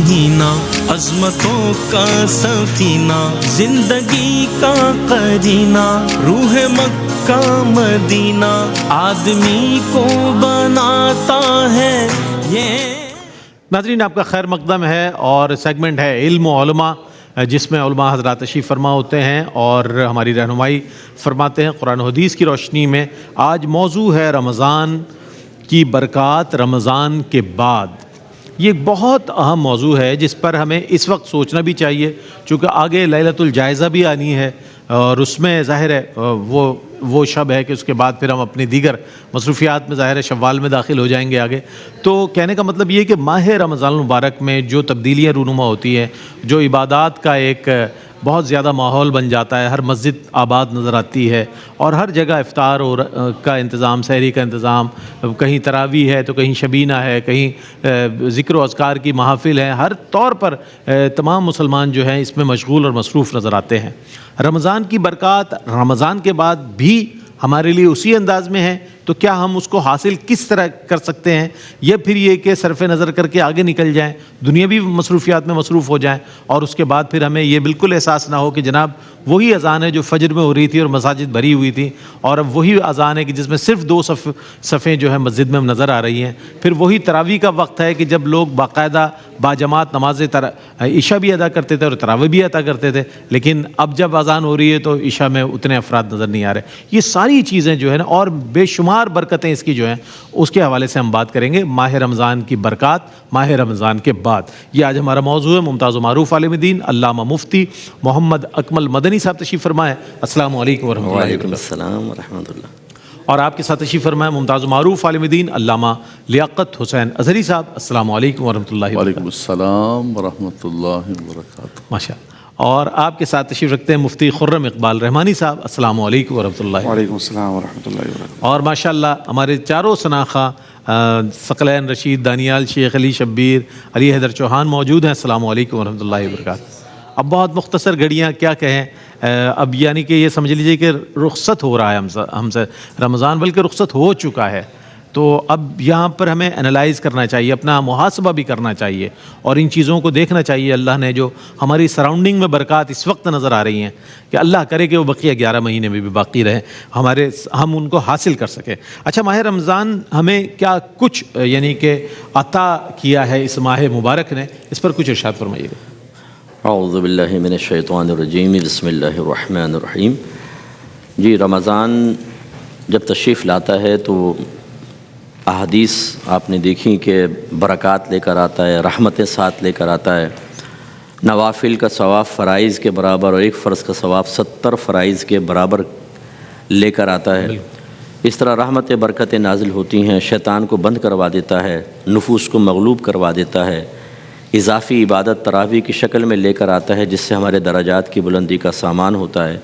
مہینہ، عظمتوں کا سفینہ، زندگی کا قرینہ، روح مکہ مدینہ آدمی کو بناتا ہے یہ۔ ناظرین، آپ کا خیر مقدم ہے اور سیگمنٹ ہے علم و علماء، جس میں علماء حضرات تشریف فرما ہوتے ہیں اور ہماری رہنمائی فرماتے ہیں قرآن و حدیث کی روشنی میں۔ آج موضوع ہے رمضان کی برکات رمضان کے بعد۔ یہ بہت اہم موضوع ہے جس پر ہمیں اس وقت سوچنا بھی چاہیے، چونکہ آگے لیلۃ الجائزہ بھی آنی ہے اور اس میں ظاہر ہے وہ شب ہے کہ اس کے بعد پھر ہم اپنی دیگر مصروفیات میں ظاہر ہے شوال میں داخل ہو جائیں گے آگے۔ تو کہنے کا مطلب یہ کہ ماہ رمضان المبارک میں جو تبدیلیاں رونما ہوتی ہیں، جو عبادات کا ایک بہت زیادہ ماحول بن جاتا ہے، ہر مسجد آباد نظر آتی ہے اور ہر جگہ افطار کا انتظام، سحری کا انتظام، کہیں تراویح ہے تو کہیں شبینہ ہے، کہیں ذکر و اذکار کی محافل ہے، ہر طور پر تمام مسلمان جو ہیں اس میں مشغول اور مصروف نظر آتے ہیں۔ رمضان کی برکات رمضان کے بعد بھی ہمارے لیے اسی انداز میں ہے، تو کیا ہم اس کو حاصل کس طرح کر سکتے ہیں؟ یا پھر یہ کہ صرف نظر کر کے آگے نکل جائیں، دنیاوی مصروفیات میں مصروف ہو جائیں اور اس کے بعد پھر ہمیں یہ بالکل احساس نہ ہو کہ جناب وہی اذان ہے جو فجر میں ہو رہی تھی اور مساجد بھری ہوئی تھی، اور اب وہی اذان ہے کہ جس میں صرف 2 صفیں جو ہیں مسجد میں نظر آ رہی ہیں، پھر وہی تراویح کا وقت ہے کہ جب لوگ باقاعدہ باجماعت نماز عشاء بھی ادا کرتے تھے اور تراویح بھی ادا کرتے تھے، لیکن اب جب اذان ہو رہی ہے تو عشاء میں اتنے افراد نظر نہیں آ رہے۔ یہ ساری چیزیں جو ہے نا اور بے شمار برکتیں اس کی جو ہیں اس کے حوالے سے ہم بات کریں گے، ماہ رمضان کی برکات ماہ رمضان کے بعد۔ یہ آج ہمارا موضوع ہے۔ ممتاز و معروف عالم دین علامہ مفتی محمد اکمل مدنی صاحب تشریف فرمائے۔ السلام علیکم ورحمۃ اللہ۔ وعلیکم السلام ورحمۃ اللہ۔ اور آپ کے ساتھ تشریف فرمائے ممتاز و معروف عالم دین علامہ لیاقت حسین اظہری صاحب۔ السلام علیکم ورحمۃ اللہ وبرکاتہ۔ وعلیکم السلام ورحمۃ اللہ وبرکاتہ۔ ماشاء اللہ۔ اور آپ کے ساتھ تشریف رکھتے ہیں مفتی خرم اقبال رحمانی صاحب۔ السلام علیکم ورحمۃ اللہ۔ وعلیکم السلام ورحمۃ اللہ وبرکاتہ۔ اور ماشاء اللہ ہمارے چاروں شناخہ ثقلین رشید، دانیال شیخ، علی شبیر، علی حیدر چوہان موجود ہیں۔ السلام علیکم ورحمۃ اللہ وبرکاتہ۔ اب بہت مختصر گھڑیاں کیا کہیں، اب یعنی کہ یہ سمجھ لیجیے کہ رخصت ہو رہا ہے ہم سے رمضان، بلکہ رخصت ہو چکا ہے، تو اب یہاں پر ہمیں انالائز کرنا چاہیے، اپنا محاسبہ بھی کرنا چاہیے اور ان چیزوں کو دیکھنا چاہیے۔ اللہ نے جو ہماری سراؤنڈنگ میں برکات اس وقت نظر آ رہی ہیں کہ اللہ کرے کہ وہ بقیہ 11 مہینے میں بھی باقی رہیں، ہم ان کو حاصل کر سکیں۔ اچھا، ماہ رمضان ہمیں کیا کچھ یعنی کہ عطا کیا ہے اس ماہ مبارک نے، اس پر کچھ ارشاد فرمائیے گا۔ اعوذ باللہ من الشیطان الرجیم، بسم اللہ الرحمن الرحیم۔ جی، رمضان جب تشریف لاتا ہے تو احادیث آپ نے دیکھی کہ برکات لے کر آتا ہے، رحمتیں ساتھ لے کر آتا ہے، نوافل کا ثواب فرائض کے برابر اور ایک فرض کا ثواب 70 فرائض کے برابر لے کر آتا ہے۔ اس طرح رحمتیں برکتیں نازل ہوتی ہیں، شیطان کو بند کروا دیتا ہے، نفوس کو مغلوب کروا دیتا ہے، اضافی عبادت تراویح کی شکل میں لے کر آتا ہے جس سے ہمارے درجات کی بلندی کا سامان ہوتا ہے،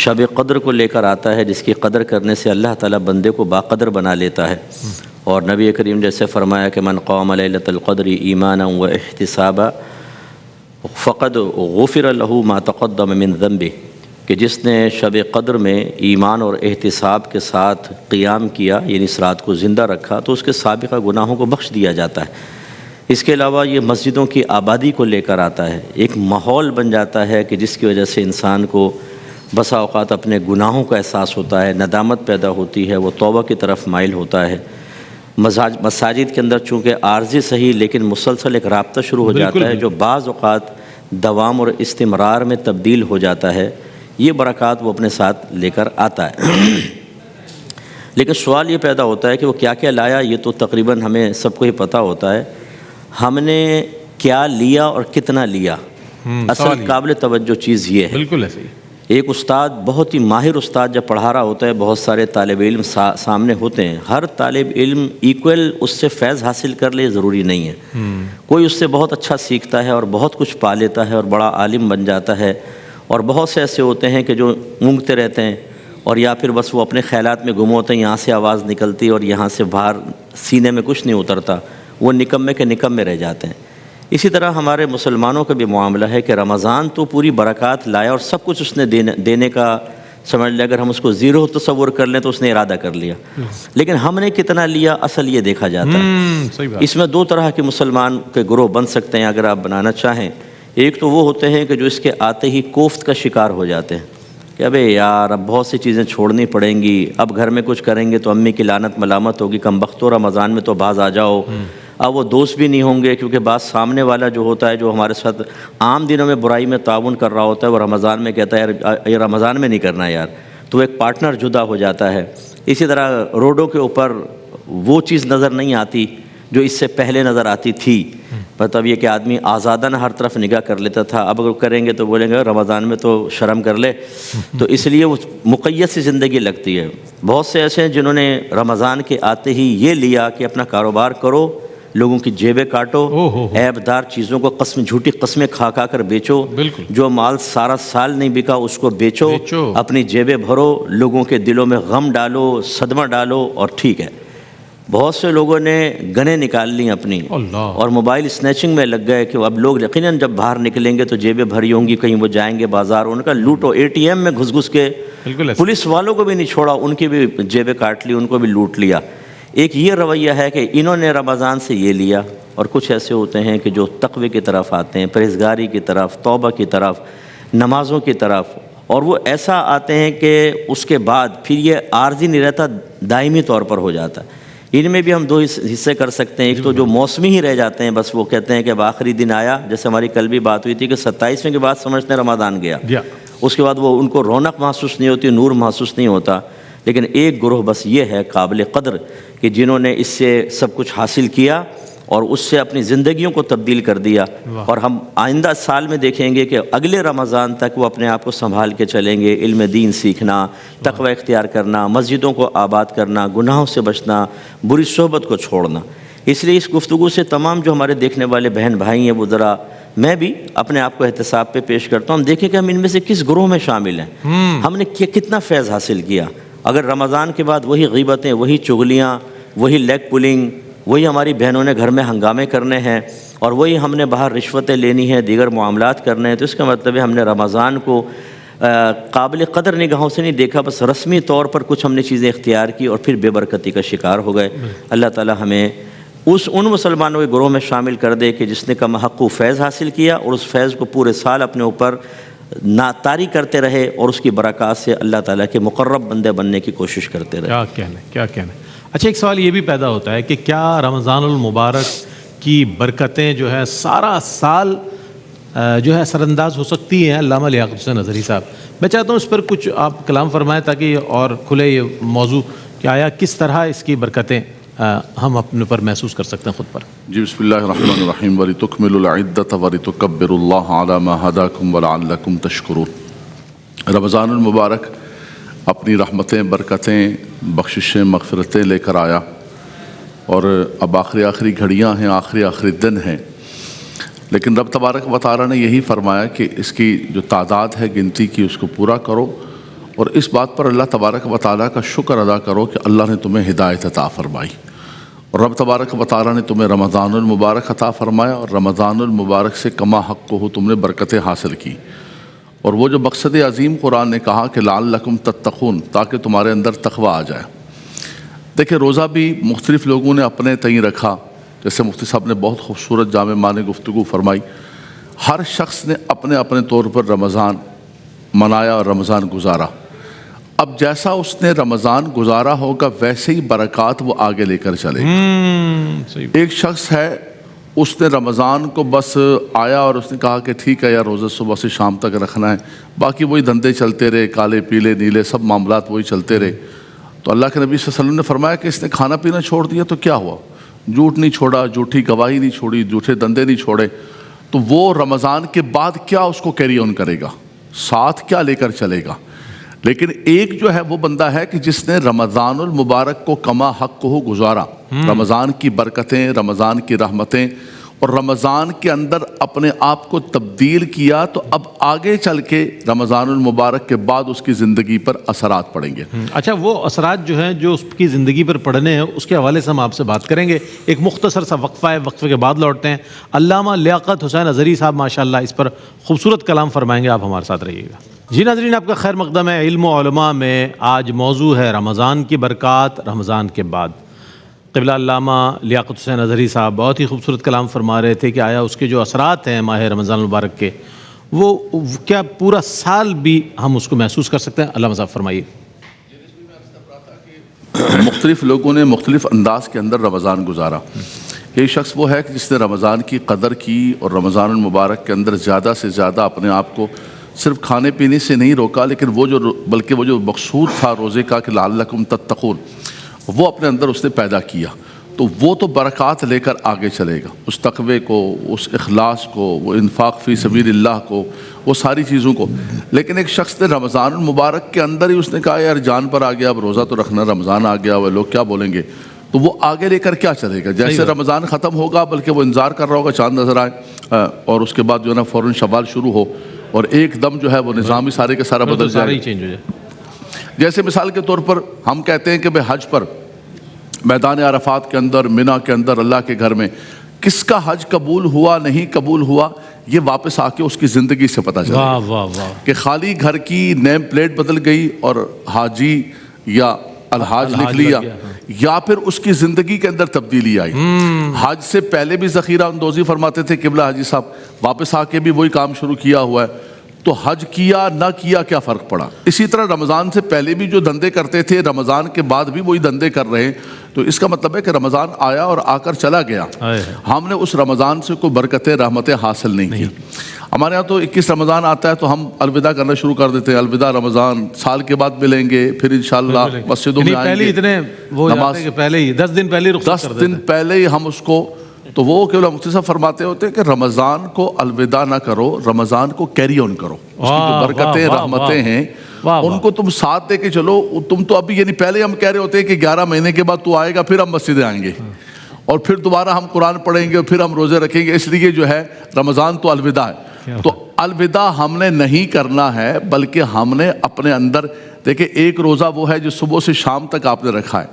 شب قدر کو لے کر آتا ہے جس کی قدر کرنے سے اللہ تعالیٰ بندے کو باقدر بنا لیتا ہے، اور نبی کریم جیسے فرمایا کہ من قام لیلۃ القدر ایمانا و احتسابا فقد غفر له ما تقدم من ذنبہ، کہ جس نے شب قدر میں ایمان اور احتساب کے ساتھ قیام کیا، یعنی اس رات کو زندہ رکھا، تو اس کے سابقہ گناہوں کو بخش دیا جاتا ہے۔ اس کے علاوہ یہ مسجدوں کی آبادی کو لے کر آتا ہے، ایک ماحول بن جاتا ہے کہ جس کی وجہ سے انسان کو بسا اوقات اپنے گناہوں کا احساس ہوتا ہے، ندامت پیدا ہوتی ہے، وہ توبہ کی طرف مائل ہوتا ہے۔ مساجد کے اندر چونکہ عارضی صحیح لیکن مسلسل ایک رابطہ شروع ہو جاتا ہے جو بعض اوقات دوام اور استمرار میں تبدیل ہو جاتا ہے، یہ برکات وہ اپنے ساتھ لے کر آتا ہے۔ لیکن سوال یہ پیدا ہوتا ہے کہ وہ کیا کیا لایا، یہ تو تقریباً ہمیں سب کو ہی پتہ ہوتا ہے، ہم نے کیا لیا اور کتنا لیا، اصل قابل توجہ چیز یہ ہے۔ بالکل ایسے ہی ایک استاد، بہت ہی ماہر استاد جب پڑھا رہا ہوتا ہے، بہت سارے طالب علم سامنے ہوتے ہیں، ہر طالب علم ایکول اس سے فیض حاصل کر لے ضروری نہیں ہے، کوئی اس سے بہت اچھا سیکھتا ہے اور بہت کچھ پا لیتا ہے اور بڑا عالم بن جاتا ہے، اور بہت سے ایسے ہوتے ہیں کہ جو اونگتے رہتے ہیں اور یا پھر بس وہ اپنے خیالات میں گم ہوتے ہیں، یہاں سے آواز نکلتی اور یہاں سے باہر سینے میں کچھ نہیں اترتا، وہ نکمے کے نکمے رہ جاتے ہیں۔ اسی طرح ہمارے مسلمانوں کا بھی معاملہ ہے کہ رمضان تو پوری برکات لایا اور سب کچھ اس نے دینے کا سمجھ لیں اگر ہم اس کو زیرو تصور کر لیں تو اس نے ارادہ کر لیا، لیکن ہم نے کتنا لیا اصل یہ دیکھا جاتا ہے۔ صحیح بات۔ اس میں دو طرح کے مسلمان کے گروہ بن سکتے ہیں اگر آپ بنانا چاہیں۔ ایک تو وہ ہوتے ہیں کہ جو اس کے آتے ہی کوفت کا شکار ہو جاتے ہیں کہ ابے یار اب بہت سی چیزیں چھوڑنی پڑیں گی، اب گھر میں کچھ کریں گے تو امی کی لعنت ملامت ہوگی، کم بختو رمضان میں تو باز آ جاؤ۔ اب وہ دوست بھی نہیں ہوں گے کیونکہ بعض سامنے والا جو ہوتا ہے جو ہمارے ساتھ عام دنوں میں برائی میں تعاون کر رہا ہوتا ہے وہ رمضان میں کہتا ہے یار یہ رمضان میں نہیں کرنا یار، تو ایک پارٹنر جدا ہو جاتا ہے۔ اسی طرح روڈوں کے اوپر وہ چیز نظر نہیں آتی جو اس سے پہلے نظر آتی تھی، مطلب یہ کہ آدمی آزادانہ ہر طرف نگاہ کر لیتا تھا، اب اگر کریں گے تو بولیں گے رمضان میں تو شرم کر لے، تو اس لیے وہ مقید سی زندگی لگتی ہے۔ بہت سے ایسے ہیں جنہوں نے رمضان کے آتے ہی یہ لیا کہ اپنا کاروبار کرو، لوگوں کی جیبیں کاٹو، عیب دار چیزوں کو جھوٹی قسمیں کھا کر بیچو، جو مال سارا سال نہیں بکا اس کو بیچو، اپنی جیبیں بھرو، لوگوں کے دلوں میں غم ڈالو، صدمہ ڈالو، اور ٹھیک ہے۔ بہت سے لوگوں نے گنیں نکال لیں اپنی اور موبائل سنیچنگ میں لگ گئے کہ اب لوگ یقیناً جب باہر نکلیں گے تو جیبیں بھری ہوں گی، کہیں وہ جائیں گے بازار، ان کا لوٹو، اے ٹی ایم میں گھس کے پولیس والوں کو بھی نہیں چھوڑا، ان کی بھی جیبیں کاٹ لی، ان کو بھی لوٹ لیا۔ ایک یہ رویہ ہے کہ انہوں نے رمضان سے یہ لیا، اور کچھ ایسے ہوتے ہیں کہ جو تقوی کی طرف آتے ہیں، پرہیزگاری کی طرف، توبہ کی طرف، نمازوں کی طرف، اور وہ ایسا آتے ہیں کہ اس کے بعد پھر یہ عارضی نہیں رہتا، دائمی طور پر ہو جاتا ہے۔ ان میں بھی ہم دو حصے کر سکتے ہیں، ایک تو جو موسمی ہی رہ جاتے ہیں، بس وہ کہتے ہیں کہ اب آخری دن آیا، جیسے ہماری کل بھی بات ہوئی تھی کہ 27ویں کے بعد سمجھتے ہیں رمضان گیا، اس کے بعد وہ ان کو رونق محسوس نہیں ہوتی، نور محسوس نہیں ہوتا۔ لیکن ایک گروہ بس یہ ہے قابل قدر کہ جنہوں نے اس سے سب کچھ حاصل کیا اور اس سے اپنی زندگیوں کو تبدیل کر دیا، اور ہم آئندہ سال میں دیکھیں گے کہ اگلے رمضان تک وہ اپنے آپ کو سنبھال کے چلیں گے، علم دین سیکھنا، تقوی اختیار کرنا، مسجدوں کو آباد کرنا، گناہوں سے بچنا، بری صحبت کو چھوڑنا۔ اس لیے اس گفتگو سے تمام جو ہمارے دیکھنے والے بہن بھائی ہیں وہ ذرا، میں بھی اپنے آپ کو احتساب پہ پیش کرتا ہوں، ہم دیکھیں کہ ہم ان میں سے کس گروہ میں شامل ہیں، ہم نے کتنا فیض حاصل کیا۔ اگر رمضان کے بعد وہی غیبتیں، وہی چغلیاں، وہی لیگ پولنگ، وہی ہماری بہنوں نے گھر میں ہنگامے کرنے ہیں، اور وہی ہم نے باہر رشوتیں لینی ہیں، دیگر معاملات کرنے ہیں، تو اس کا مطلب ہے ہم نے رمضان کو قابل قدر نگاہوں سے نہیں دیکھا، بس رسمی طور پر کچھ ہم نے چیزیں اختیار کی اور پھر بے برکتی کا شکار ہو گئے۔ اللہ تعالی ہمیں ان مسلمانوں کے گروہ میں شامل کر دے کہ جس نے کم حق و فیض حاصل کیا اور اس فیض کو پورے سال اپنے اوپر طاری کرتے رہے، اور اس کی برکات سے اللہ تعالیٰ کے مقرب بندے بننے کی کوشش کرتے رہے۔ کیا کہنا۔ اچھا، ایک سوال یہ بھی پیدا ہوتا ہے کہ کیا رمضان المبارک کی برکتیں جو ہے سارا سال جو ہے اثر انداز ہو سکتی ہیں؟ علامہ لیاقت حسین اظہری صاحب، میں چاہتا ہوں اس پر کچھ آپ کلام فرمائیں تاکہ اور کھلے یہ موضوع کہ آیا کس طرح اس کی برکتیں ہم اپنے پر محسوس کر سکتے ہیں خود پر۔ جی بسم اللہ الرحمن الرحیم، وَلِتُكْمِلُوا الْعِدَّةَ وَلِتُكَبِّرُوا اللَّهَ عَلَى مَا هَدَاكُمْ وَلَعَلَّكُمْ تَشْكُرُونَ۔ رمضان المبارک اپنی رحمتیں، برکتیں، بخششیں، مغفرتیں لے کر آیا، اور اب آخری گھڑیاں ہیں، آخری دن ہیں، لیکن رب تبارک و تعالیٰ نے یہی فرمایا کہ اس کی جو تعداد ہے گنتی کی اس کو پورا کرو، اور اس بات پر اللہ تبارک و تعالیٰ کا شکر ادا کرو کہ اللہ نے تمہیں ہدایت عطا فرمائی، اور رب تبارک و تعالیٰ نے تمہیں رمضان المبارک عطا فرمایا، اور رمضان المبارک سے کما حق کو تم نے برکتیں حاصل کی، اور وہ جو مقصد عظیم قرآن نے کہا کہ لعلکم تتقون، تاکہ تمہارے اندر تقوی آ جائے۔ دیکھیں، روزہ بھی مختلف لوگوں نے اپنے تئیں رکھا، جیسے مفتی صاحب نے بہت خوبصورت جامع معنی گفتگو فرمائی، ہر شخص نے اپنے اپنے طور پر رمضان منایا اور رمضان گزارا۔ اب جیسا اس نے رمضان گزارا ہوگا ویسے ہی برکات وہ آگے لے کر چلے گا۔ ایک شخص ہے، اس نے رمضان کو بس آیا اور اس نے کہا کہ ٹھیک ہے یار روزہ صبح سے شام تک رکھنا ہے، باقی وہی دھندے چلتے رہے، کالے پیلے نیلے سب معاملات وہی چلتے رہے۔ تو اللہ کے نبی صلی اللہ علیہ وسلم نے فرمایا کہ اس نے کھانا پینا چھوڑ دیا تو کیا ہوا؟ جھوٹ نہیں چھوڑا، جھوٹی گواہی نہیں چھوڑی، جھوٹے دندے نہیں چھوڑے، تو وہ رمضان کے بعد کیا اس کو کیری آن کرے گا، ساتھ کیا لے کر چلے گا؟ لیکن ایک جو ہے وہ بندہ ہے کہ جس نے رمضان المبارک کو کما حق کو گزارا، رمضان کی برکتیں، رمضان کی رحمتیں، اور رمضان کے اندر اپنے آپ کو تبدیل کیا، تو اب آگے چل کے رمضان المبارک کے بعد اس کی زندگی پر اثرات پڑیں گے۔ اچھا، وہ اثرات جو ہیں جو اس کی زندگی پر پڑنے ہیں اس کے حوالے سے ہم آپ سے بات کریں گے، ایک مختصر سا وقفہ ہے، وقفے کے بعد لوٹتے ہیں۔ علامہ لیاقت حسین اظہری صاحب ماشاءاللہ اس پر خوبصورت کلام فرمائیں گے، آپ ہمارے ساتھ رہیے گا۔ جی ناظرین، آپ کا خیر مقدم ہے علم و علماء میں. آج موضوع ہے رمضان کی برکات رمضان کے بعد. قبلہ علامہ لیاقت حسین اظہری صاحب بہت ہی خوبصورت کلام فرما رہے تھے کہ آیا اس کے جو اثرات ہیں ماہ رمضان المبارک کے، وہ کیا پورا سال بھی ہم اس کو محسوس کر سکتے ہیں؟ علامہ صاحب فرمائیے. مختلف لوگوں نے مختلف انداز کے اندر رمضان گزارا. ایک شخص وہ ہے کہ جس نے رمضان کی قدر کی اور رمضان المبارک کے اندر زیادہ سے زیادہ اپنے آپ کو صرف کھانے پینے سے نہیں روکا، لیکن بلکہ وہ جو مقصود تھا روزے کا کہ لعلکم تتقون، وہ اپنے اندر اس نے پیدا کیا. تو وہ تو برکات لے کر آگے چلے گا، اس تقوی کو، اس اخلاص کو، وہ انفاق فی سبیل اللہ کو، وہ ساری چیزوں کو. لیکن ایک شخص نے رمضان المبارک کے اندر ہی اس نے کہا یار جان پر آ گیا، اب روزہ تو رکھنا، رمضان آ گیا، وہ لوگ کیا بولیں گے، تو وہ آگے لے کر کیا چلے گا؟ جیسے رمضان ختم ہوگا بلکہ وہ انتظار کر رہا ہوگا چاند نظر آئے، اور اس کے بعد جو ہے نا فوراً شوال شروع ہو اور ایک دم جو ہے وہ نظام ہی سارے کے سارا بدل جائے. جیسے مثال کے طور پر ہم کہتے ہیں کہ بھائی حج پر میدان عرفات کے اندر، منی کے اندر، اللہ کے گھر میں کس کا حج قبول ہوا نہیں قبول ہوا، یہ واپس آ کے اس کی زندگی سے پتہ چلا کہ خالی گھر کی نیم پلیٹ بدل گئی اور حاجی یا الحاج لکھ لیا، یا پھر اس کی زندگی کے اندر تبدیلی آئی. حج سے پہلے بھی ذخیرہ اندوزی فرماتے تھے قبلہ حاجی صاحب، واپس آ کے بھی وہی کام شروع کیا ہوا ہے. تو حج کیا نہ کیا کیا فرق پڑا؟ اسی طرح رمضان سے پہلے بھی جو دھندے کرتے تھے رمضان کے بعد بھی وہی دھندے کر رہے ہیں. تو اس کا مطلب ہے کہ رمضان آیا اور آ کر چلا گیا، ہم نے اس رمضان سے کوئی برکتیں رحمتیں حاصل نہیں کی. ہمارے ہاں تو 21 رمضان آتا ہے تو ہم الوداع کرنا شروع کر دیتے ہیں، الوداع رمضان، سال کے بعد ملیں گے، پھر انشاءاللہ مسجدوں میں آئیں گے. نماز پہلے ہی 10 دن پہلے 10 دن پہلے ہی ہم اس کو، تو وہ کہ مفتی صاحب فرماتے ہوتے ہیں کہ رمضان کو الوداع نہ کرو، رمضان کو کیری آن کرو. اس کی جو برکتیں رحمتیں ہیں ان کو تم ساتھ دے کے چلو. تم تو ابھی یعنی پہلے ہم کہہ رہے ہوتے ہیں کہ 11 مہینے کے بعد تو آئے گا، پھر ہم مسجدیں آئیں گے اور پھر دوبارہ ہم قرآن پڑھیں گے اور پھر ہم روزے رکھیں گے. اس لیے جو ہے رمضان تو الوداع ہے. تو الوداع ہم نے نہیں کرنا ہے، بلکہ ہم نے اپنے اندر دیکھیں ایک روزہ وہ ہے جو صبح سے شام تک آپ نے رکھا ہے.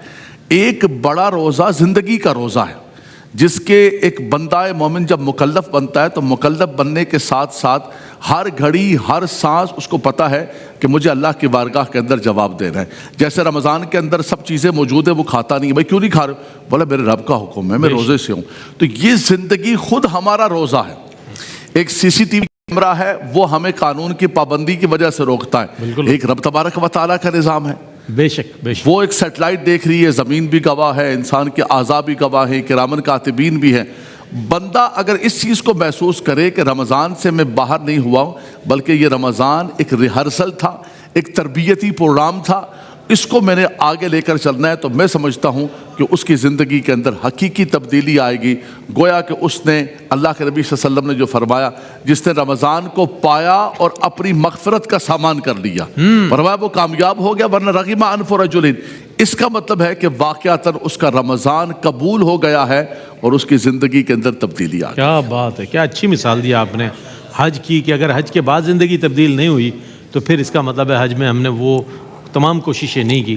ایک بڑا روزہ زندگی کا روزہ ہے جس کے ایک بندہ مومن جب مکلف بنتا ہے تو مکلف بننے کے ساتھ ساتھ ہر گھڑی ہر سانس اس کو پتہ ہے کہ مجھے اللہ کی بارگاہ کے اندر جواب دینا ہے. جیسے رمضان کے اندر سب چیزیں موجود ہیں، وہ کھاتا نہیں ہے. بھائی کیوں نہیں کھا رہے؟ بولا میرے رب کا حکم ہے، میں روزے سے ہوں. تو یہ زندگی خود ہمارا روزہ ہے. ایک CCTV کیمرہ ہے، وہ ہمیں قانون کی پابندی کی وجہ سے روکتا ہے. ایک رب تبارک و تعالیٰ کا نظام ہے، بے شک بے شک. وہ ایک سیٹلائٹ دیکھ رہی ہے، زمین بھی گواہ ہے، انسان کے اعضاء بھی گواہ ہیں، کرامن کاتبین بھی ہیں. بندہ اگر اس چیز کو محسوس کرے کہ رمضان سے میں باہر نہیں ہوا ہوں، بلکہ یہ رمضان ایک ریہرسل تھا، ایک تربیتی پروگرام تھا، اس کو میں نے آگے لے کر چلنا ہے، تو میں سمجھتا ہوں کہ اس کی زندگی کے اندر حقیقی تبدیلی آئے گی. گویا کہ اس نے اللہ کے نبی صلی اللہ علیہ وسلم نے جو فرمایا، جس نے رمضان کو پایا اور اپنی مغفرت کا سامان کر لیا، فرمایا وہ کامیاب ہو گیا، ورنہ رغم انف رجل. اس کا مطلب ہے کہ واقعتاً اس کا رمضان قبول ہو گیا ہے اور اس کی زندگی کے اندر تبدیلی آ گئی. کیا بات ہے، کیا اچھی مثال دی آپ نے حج کی، کہ اگر حج کے بعد زندگی تبدیل نہیں ہوئی تو پھر اس کا مطلب ہے حج میں ہم نے وہ تمام کوششیں نہیں کی.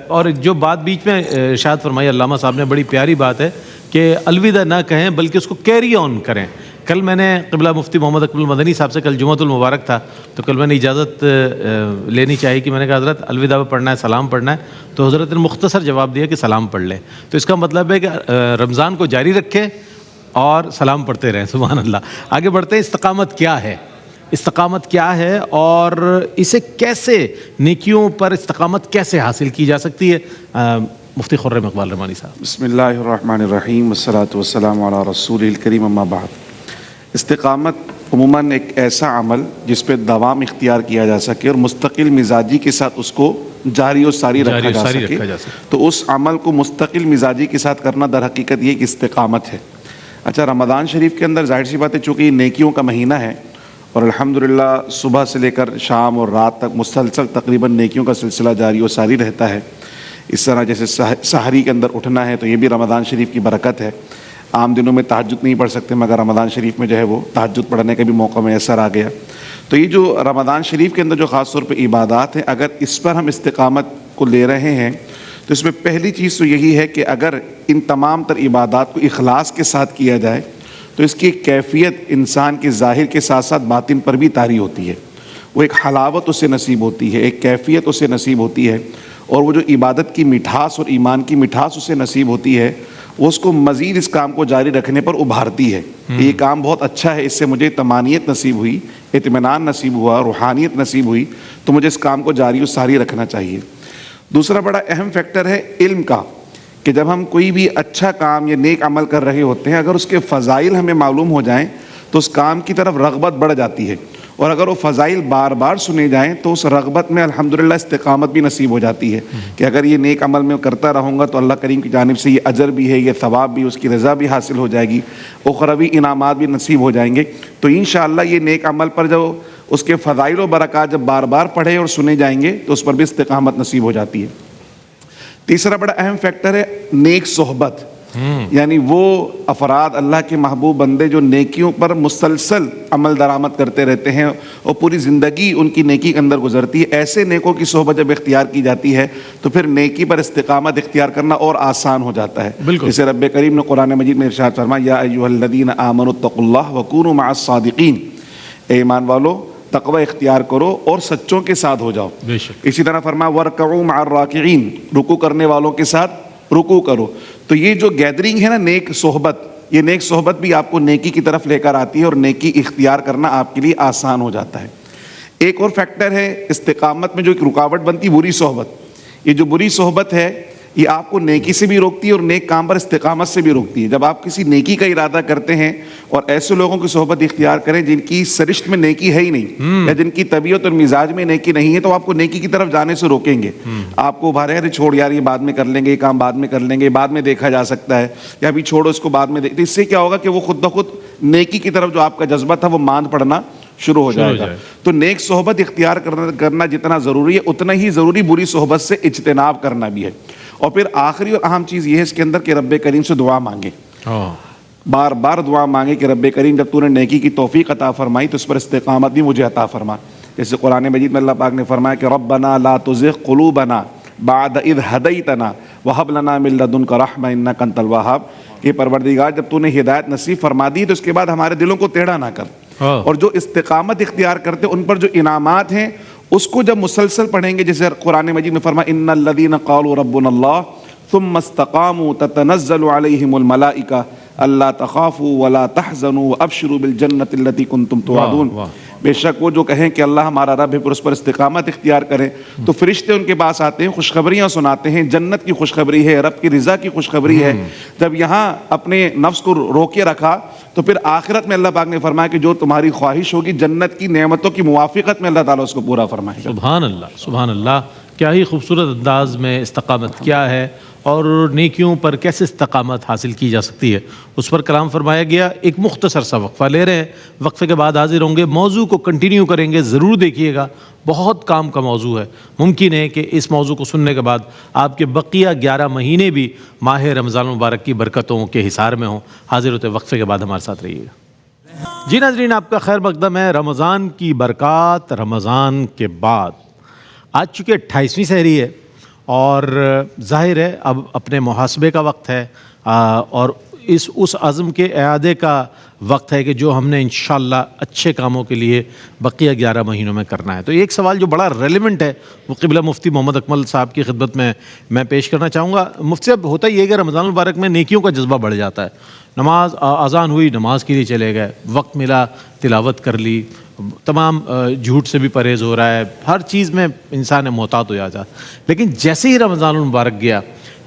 اور جو بات بیچ میں ارشاد فرمائی علامہ صاحب نے، بڑی پیاری بات ہے کہ الوداع نہ کہیں بلکہ اس کو کیری آن کریں. کل میں نے قبلہ مفتی محمد اکمل مدنی صاحب سے، کل جمعۃ المبارک تھا، تو کل میں نے اجازت لینی چاہی کہ میں نے کہا حضرت الوداع پڑھنا ہے، سلام پڑھنا ہے، تو حضرت نے مختصر جواب دیا کہ سلام پڑھ لیں. تو اس کا مطلب ہے کہ رمضان کو جاری رکھیں اور سلام پڑھتے رہیں. سبحان اللہ. آگے بڑھتے ہیں. استقامت کیا ہے؟ استقامت کیا ہے اور اسے کیسے، نیکیوں پر استقامت کیسے حاصل کی جا سکتی ہے؟ مفتی خرم اقبال رحمانی صاحب. بسم اللہ الرحمن الرحیم والصلاة والسلام علی رسول الکریم، اما بعد. استقامت عموماً ایک ایسا عمل جس پہ دوام اختیار کیا جا سکے اور مستقل مزاجی کے ساتھ اس کو جاری و ساری رکھا جا سکے. تو اس عمل کو مستقل مزاجی کے ساتھ کرنا در حقیقت یہ ایک استقامت ہے. اچھا، رمضان شریف کے اندر ظاہر سی بات ہے چونکہ یہ نیکیوں کا مہینہ ہے اور الحمدللہ صبح سے لے کر شام اور رات تک مسلسل تقریباً نیکیوں کا سلسلہ جاری و ساری رہتا ہے. اس طرح جیسے سحری کے اندر اٹھنا ہے تو یہ بھی رمضان شریف کی برکت ہے. عام دنوں میں تہجد نہیں پڑھ سکتے مگر رمضان شریف میں جو ہے وہ تہجد پڑھنے کا بھی موقع میسر آ گیا. تو یہ جو رمضان شریف کے اندر جو خاص طور پہ عبادات ہیں، اگر اس پر ہم استقامت کو لے رہے ہیں تو اس میں پہلی چیز تو یہی ہے کہ اگر ان تمام تر عبادات کو اخلاص کے ساتھ کیا جائے تو اس کی کیفیت انسان کے ظاہر کے ساتھ ساتھ باطن پر بھی طاری ہوتی ہے. وہ ایک حلاوت اسے نصیب ہوتی ہے, ایک کیفیت اسے نصیب ہوتی ہے, اور وہ جو عبادت کی مٹھاس اور ایمان کی مٹھاس اسے نصیب ہوتی ہے, وہ اس کو مزید اس کام کو جاری رکھنے پر ابھارتی ہے. یہ کام بہت اچھا ہے, اس سے مجھے طمانینت نصیب ہوئی, اطمینان نصیب ہوا, روحانیت نصیب ہوئی, تو مجھے اس کام کو جاری و ساری رکھنا چاہیے. دوسرا بڑا اہم فیکٹر ہے علم کا, کہ جب ہم کوئی بھی اچھا کام یا نیک عمل کر رہے ہوتے ہیں, اگر اس کے فضائل ہمیں معلوم ہو جائیں تو اس کام کی طرف رغبت بڑھ جاتی ہے, اور اگر وہ فضائل بار بار سنے جائیں تو اس رغبت میں الحمدللہ استقامت بھی نصیب ہو جاتی ہے, کہ اگر یہ نیک عمل میں کرتا رہوں گا تو اللہ کریم کی جانب سے یہ اجر بھی ہے, یہ ثواب بھی, اس کی رضا بھی حاصل ہو جائے گی, اخروی انعامات بھی نصیب ہو جائیں گے. تو انشاءاللہ یہ نیک عمل پر جو اس کے فضائل و برکات جب بار بار پڑھے اور سنے جائیں گے تو اس پر بھی استقامت نصیب ہو جاتی ہے. تیسرا بڑا اہم فیکٹر ہے نیک صحبت, یعنی وہ افراد اللہ کے محبوب بندے جو نیکیوں پر مسلسل عمل درآمد کرتے رہتے ہیں اور پوری زندگی ان کی نیکی کے اندر گزرتی ہے. ایسے نیکوں کی صحبت جب اختیار کی جاتی ہے تو پھر نیکی پر استقامت اختیار کرنا اور آسان ہو جاتا ہے. جیسے رب کریم نے قرآن مجید میں ارشاد فرمایا, یا ایھا الذین آمنوا اتقوا اللہ وکونوا مع الصادقین, اے ایمان والو تقوی اختیار کرو اور سچوں کے ساتھ ہو جاؤ. اسی طرح فرمایا وارکعوا مع الراکعین, رکوع کرنے والوں کے ساتھ رکوع کرو. تو یہ جو گیدرنگ ہے نا نیک صحبت, یہ نیک صحبت بھی آپ کو نیکی کی طرف لے کر آتی ہے اور نیکی اختیار کرنا آپ کے لیے آسان ہو جاتا ہے. ایک اور فیکٹر ہے استقامت میں جو ایک رکاوٹ بنتی, بری صحبت. یہ جو بری صحبت ہے یہ آپ کو نیکی سے بھی روکتی ہے اور نیک کام پر استقامت سے بھی روکتی ہے. جب آپ کسی نیکی کا ارادہ کرتے ہیں اور ایسے لوگوں کی صحبت اختیار کریں جن کی سرشت میں نیکی ہے ہی نہیں, یا جن کی طبیعت اور مزاج میں نیکی نہیں ہے, تو آپ کو نیکی کی طرف جانے سے روکیں گے. آپ کو ابھارے ارے چھوڑ یار, یہ بعد میں کر لیں گے, یہ کام بعد میں کر لیں گے, بعد میں دیکھا جا سکتا ہے, یا ابھی چھوڑو اس کو بعد میں اس سے کیا ہوگا کہ وہ خود بخود نیکی کی طرف جو آپ کا جذبہ تھا وہ ماند پڑنا شروع ہو جائے گا. تو نیک صحبت اختیار کرنا جتنا ضروری ہے اتنا ہی ضروری بری صحبت سے اجتناب کرنا بھی ہے. اور پھر آخری اور اہم چیز یہ ہے اس کے اندر کہ رب کریم سے دعا مانگے, بار بار دعا مانگے کہ رب کریم جب تو نے نیکی کی توفیق عطا فرمائی تو اس پر استقامت بھی مجھے عطا فرما. جیسے قرآن مجید میں اللہ پاک نے فرمایا کہ ربنا لا تزغ قلوبنا بعد اذ ہدیتنا وہب لنا من لدنک رحمہ انک انت الوہاب, کہ پروردگار جب تو نے ہدایت نصیب فرما دی تو اس کے بعد ہمارے دلوں کو ٹیڑھا نہ کر. اور جو استقامت اختیار کرتے ان پر جو انعامات ہیں اس کو جب مسلسل پڑھیں گے, جیسے قرآن مجید میں فرمایا ان الذین قالوا ربنا اللہ ثم استقاموا تتنزل علیہم الملائکہ الا تخافوا ولا تحزنوا وابشروا بالجنۃ التي کنتم توعدون. بے شک وہ جو کہیں کہ اللہ ہمارا رب ہے, پھر اس پر استقامت اختیار کریں تو فرشتے ان کے پاس آتے ہیں, خوشخبریاں سناتے ہیں, جنت کی خوشخبری ہے, رب کی رضا کی خوشخبری ہے. جب یہاں اپنے نفس کو روکے رکھا تو پھر آخرت میں اللہ پاک نے فرمایا کہ جو تمہاری خواہش ہوگی جنت کی نعمتوں کی موافقت میں اللہ تعالیٰ اس کو پورا فرمائے گا. سبحان اللہ, سبحان اللہ. کیا ہی خوبصورت انداز میں استقامت کیا ہے اور نیکیوں پر کیسے استقامت حاصل کی جا سکتی ہے اس پر کلام فرمایا گیا. ایک مختصر سا وقفہ لے رہے ہیں, وقفے کے بعد حاضر ہوں گے, موضوع کو کنٹینیو کریں گے, ضرور دیکھیے گا, بہت کام کا موضوع ہے. ممکن ہے کہ اس موضوع کو سننے کے بعد آپ کے بقیہ 11 مہینے بھی ماہ رمضان المبارک کی برکتوں کے حصار میں ہوں. حاضر ہوتے وقفے کے بعد ہمارے ساتھ رہیے گا. جی ناظرین, آپ کا خیر مقدم ہے. رمضان کی برکات رمضان کے بعد آج چونکہ 28ویں سحری ہے اور ظاہر ہے اب اپنے محاسبے کا وقت ہے اور اس عزم کے اعادے کا وقت ہے کہ جو ہم نے انشاءاللہ اچھے کاموں کے لیے بقیہ 11 مہینوں میں کرنا ہے. تو ایک سوال جو بڑا ریلیونٹ ہے وہ قبلہ مفتی محمد اکمل صاحب کی خدمت میں پیش کرنا چاہوں گا. مفتی صاحب, ہوتا یہ ہے کہ رمضان المبارک میں نیکیوں کا جذبہ بڑھ جاتا ہے. نماز اذان ہوئی, نماز کے لیے چلے گئے, وقت ملا تلاوت کر لی, تمام جھوٹ سے بھی پرہیز ہو رہا ہے, ہر چیز میں انسان محتاط ہو جاتا ہے. لیکن جیسے ہی رمضان المبارک گیا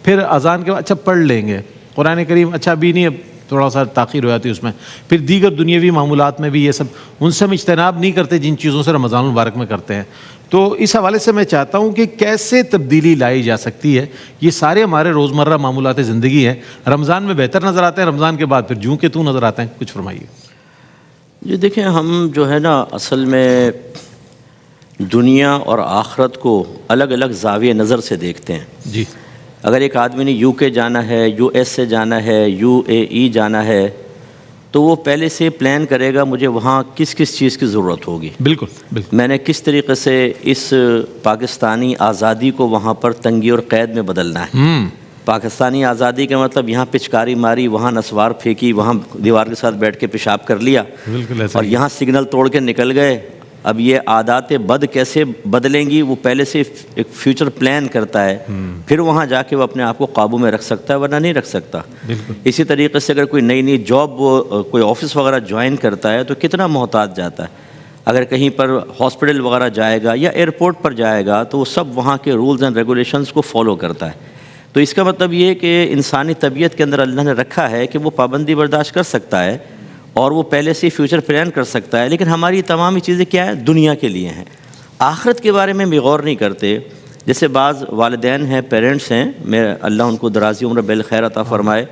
پھر اذان کے بعد اچھا پڑھ لیں گے قرآن کریم, اچھا ابھی نہیں, اب تھوڑا سا تاخیر ہو جاتی ہے اس میں. پھر دیگر دنیاوی معمولات میں بھی یہ سب, ان سے ہم اجتناب نہیں کرتے جن چیزوں سے رمضان المبارک میں کرتے ہیں. تو اس حوالے سے میں چاہتا ہوں کہ کیسے تبدیلی لائی جا سکتی ہے. یہ سارے ہمارے روزمرہ معمولات زندگی ہیں, رمضان میں بہتر نظر آتے ہیں, رمضان کے بعد پھر جوں کے تو نظر آتے ہیں. کچھ فرمائیے. جی دیکھیں, ہم جو ہے نا اصل میں دنیا اور آخرت کو الگ الگ زاویہ نظر سے دیکھتے ہیں. جی, اگر ایک آدمی نے UK جانا ہے, US سے جانا ہے, UAE جانا ہے, تو وہ پہلے سے پلان کرے گا مجھے وہاں کس کس چیز کی ضرورت ہوگی. بالکل بالکل. میں نے کس طریقے سے اس پاکستانی آزادی کو وہاں پر تنگی اور قید میں بدلنا ہے. پاکستانی آزادی کا مطلب یہاں پچکاری ماری, وہاں نسوار پھینکی, وہاں دیوار کے ساتھ بیٹھ کے پیشاب کر لیا, بالکل ایسا اور یہاں سگنل توڑ کے نکل گئے اب یہ عادات بد کیسے بدلیں گی، وہ پہلے سے ایک فیوچر پلان کرتا ہے، پھر وہاں جا کے وہ اپنے آپ کو قابو میں رکھ سکتا ہے، ورنہ نہیں رکھ سکتا۔ اسی طریقے سے اگر کوئی نئی جاب وہ کوئی آفس وغیرہ جوائن کرتا ہے تو کتنا محتاط جاتا ہے، اگر کہیں پر ہاسپٹل وغیرہ جائے گا یا ایئرپورٹ پر جائے گا تو وہ سب وہاں کے رولز اینڈ ریگولیشنز کو فالو کرتا ہے۔ تو اس کا مطلب یہ ہے کہ انسانی طبیعت کے اندر اللہ نے رکھا ہے کہ وہ پابندی برداشت کر سکتا ہے اور وہ پہلے سے فیوچر پلان کر سکتا ہے، لیکن ہماری تمام چیزیں کیا ہے، دنیا کے لیے ہیں، آخرت کے بارے میں بھی غور نہیں کرتے۔ جیسے بعض والدین ہیں، پیرنٹس ہیں، میں اللہ ان کو درازی عمر بالخیر عطا فرمائے،